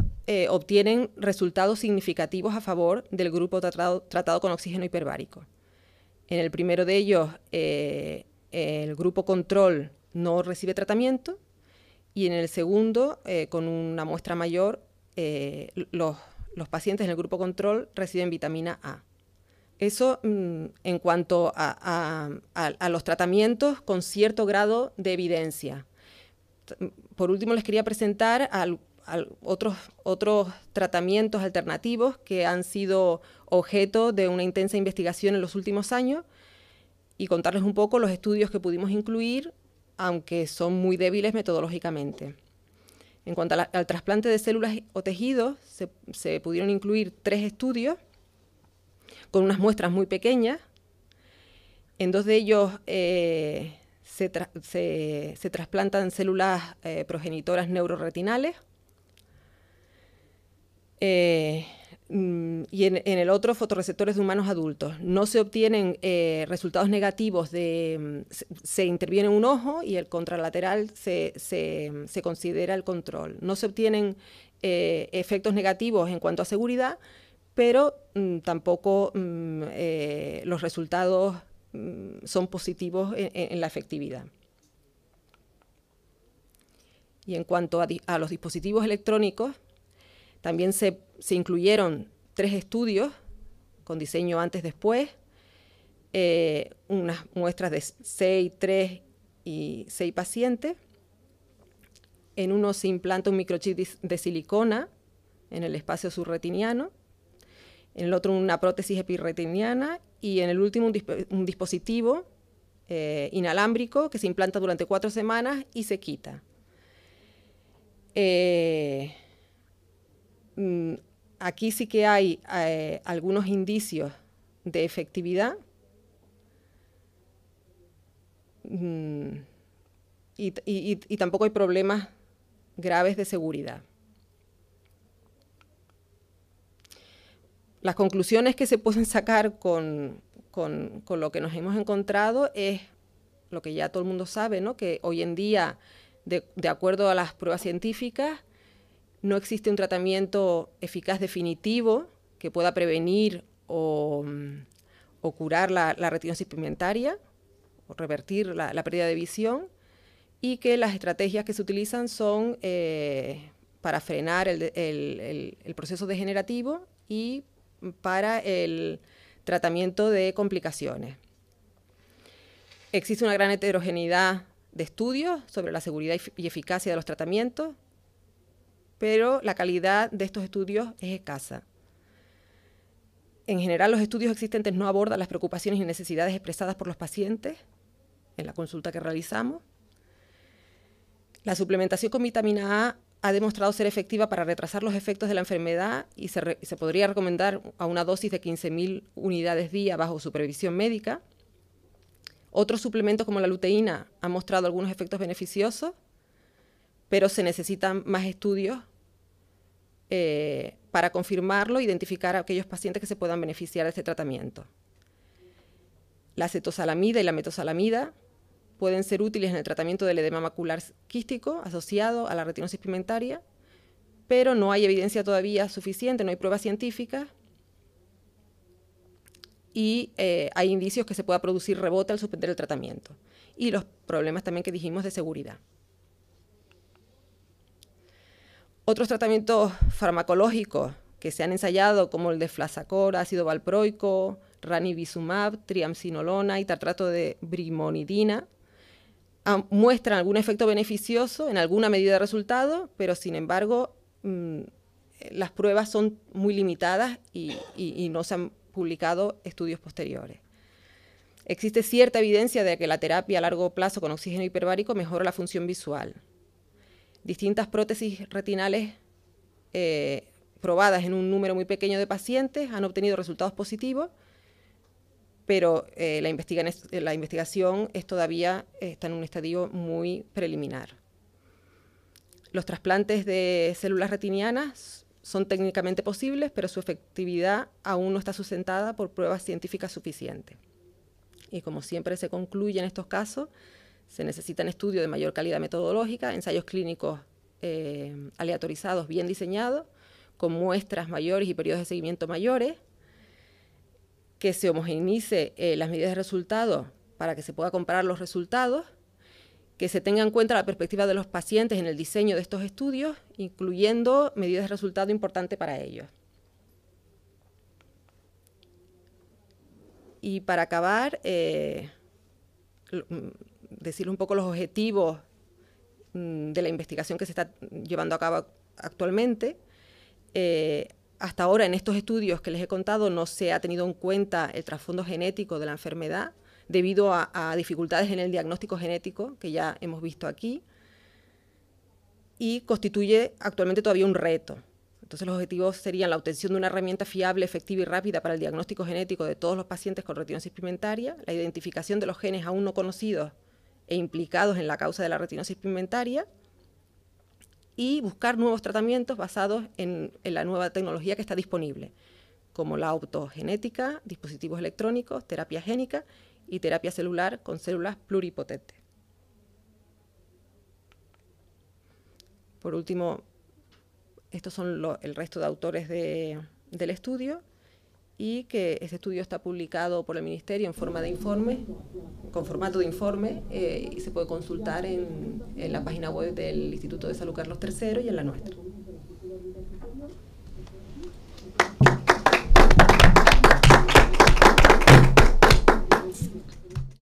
obtienen resultados significativos a favor del grupo tratado con oxígeno hiperbárico. En el primero de ellos, el grupo control no recibe tratamiento y en el segundo, con una muestra mayor, los pacientes en el grupo control reciben vitamina A. Eso en cuanto a los tratamientos con cierto grado de evidencia. Por último, les quería presentar otros tratamientos alternativos que han sido objeto de una intensa investigación en los últimos años y contarles un poco los estudios que pudimos incluir, aunque son muy débiles metodológicamente. En cuanto al trasplante de células o tejidos, se pudieron incluir 3 estudios con unas muestras muy pequeñas. En 2 de ellos se trasplantan células progenitoras neuroretinales y en el otro fotorreceptores de humanos adultos. No se obtienen resultados negativos se interviene un ojo y el contralateral se considera el control. No se obtienen efectos negativos en cuanto a seguridad, pero tampoco los resultados son positivos en la efectividad. Y en cuanto a los dispositivos electrónicos, también se incluyeron 3 estudios con diseño antes-después, unas muestras de 6, 3 y 6 pacientes. En uno se implanta un microchip de silicona en el espacio subretiniano, en el otro una prótesis epirretiniana y en el último un dispositivo inalámbrico que se implanta durante 4 semanas y se quita. Aquí sí que hay algunos indicios de efectividad y tampoco hay problemas graves de seguridad. Las conclusiones que se pueden sacar con con lo que nos hemos encontrado es lo que ya todo el mundo sabe, ¿no? Que hoy en día, de acuerdo a las pruebas científicas, no existe un tratamiento eficaz definitivo que pueda prevenir o curar la retinosis pigmentaria o revertir la pérdida de visión, y que las estrategias que se utilizan son para frenar el proceso degenerativo y para el tratamiento de complicaciones. Existe una gran heterogeneidad de estudios sobre la seguridad y eficacia de los tratamientos, pero la calidad de estos estudios es escasa. En general, los estudios existentes no abordan las preocupaciones y necesidades expresadas por los pacientes en la consulta que realizamos. La suplementación con vitamina A ha demostrado ser efectiva para retrasar los efectos de la enfermedad y se podría recomendar a una dosis de 15.000 unidades día bajo supervisión médica. Otros suplementos como la luteína han mostrado algunos efectos beneficiosos, pero se necesitan más estudios para confirmarlo e identificar a aquellos pacientes que se puedan beneficiar de este tratamiento. La acetosalamida y la metosalamida pueden ser útiles en el tratamiento del edema macular quístico asociado a la retinosis pigmentaria, pero no hay evidencia todavía suficiente, no hay pruebas científicas, y hay indicios que se pueda producir rebote al suspender el tratamiento. Y los problemas también que dijimos de seguridad. Otros tratamientos farmacológicos que se han ensayado, como el de Flazacor, ácido valproico, ranibizumab, triamcinolona y tartrato de brimonidina, muestran algún efecto beneficioso en alguna medida de resultado, pero sin embargo las pruebas son muy limitadas y no se han publicado estudios posteriores. Existe cierta evidencia de que la terapia a largo plazo con oxígeno hiperbárico mejora la función visual. Distintas prótesis retinales probadas en un número muy pequeño de pacientes han obtenido resultados positivos, pero la investigación todavía está en un estadio muy preliminar. Los trasplantes de células retinianas son técnicamente posibles, pero su efectividad aún no está sustentada por pruebas científicas suficientes. Y como siempre se concluye en estos casos, se necesitan estudios de mayor calidad metodológica, ensayos clínicos aleatorizados bien diseñados, con muestras mayores y periodos de seguimiento mayores, que se homogeneice las medidas de resultados para que se pueda comparar los resultados, que se tenga en cuenta la perspectiva de los pacientes en el diseño de estos estudios, incluyendo medidas de resultado importantes para ellos. Y para acabar, decir un poco los objetivos de la investigación que se está llevando a cabo actualmente. Hasta ahora, en estos estudios que les he contado, no se ha tenido en cuenta el trasfondo genético de la enfermedad, debido a dificultades en el diagnóstico genético, que ya hemos visto aquí, y constituye actualmente todavía un reto. Entonces los objetivos serían la obtención de una herramienta fiable, efectiva y rápida para el diagnóstico genético de todos los pacientes con retinosis pigmentaria, la identificación de los genes aún no conocidos e implicados en la causa de la retinosis pigmentaria, y buscar nuevos tratamientos basados en la nueva tecnología que está disponible, como la optogenética, dispositivos electrónicos, terapia génica y terapia celular con células pluripotentes. Por último, estos son el resto de autores del estudio, y que este estudio está publicado por el Ministerio en forma de informe, con formato de informe, y se puede consultar en la página web del Instituto de Salud Carlos III y en la nuestra.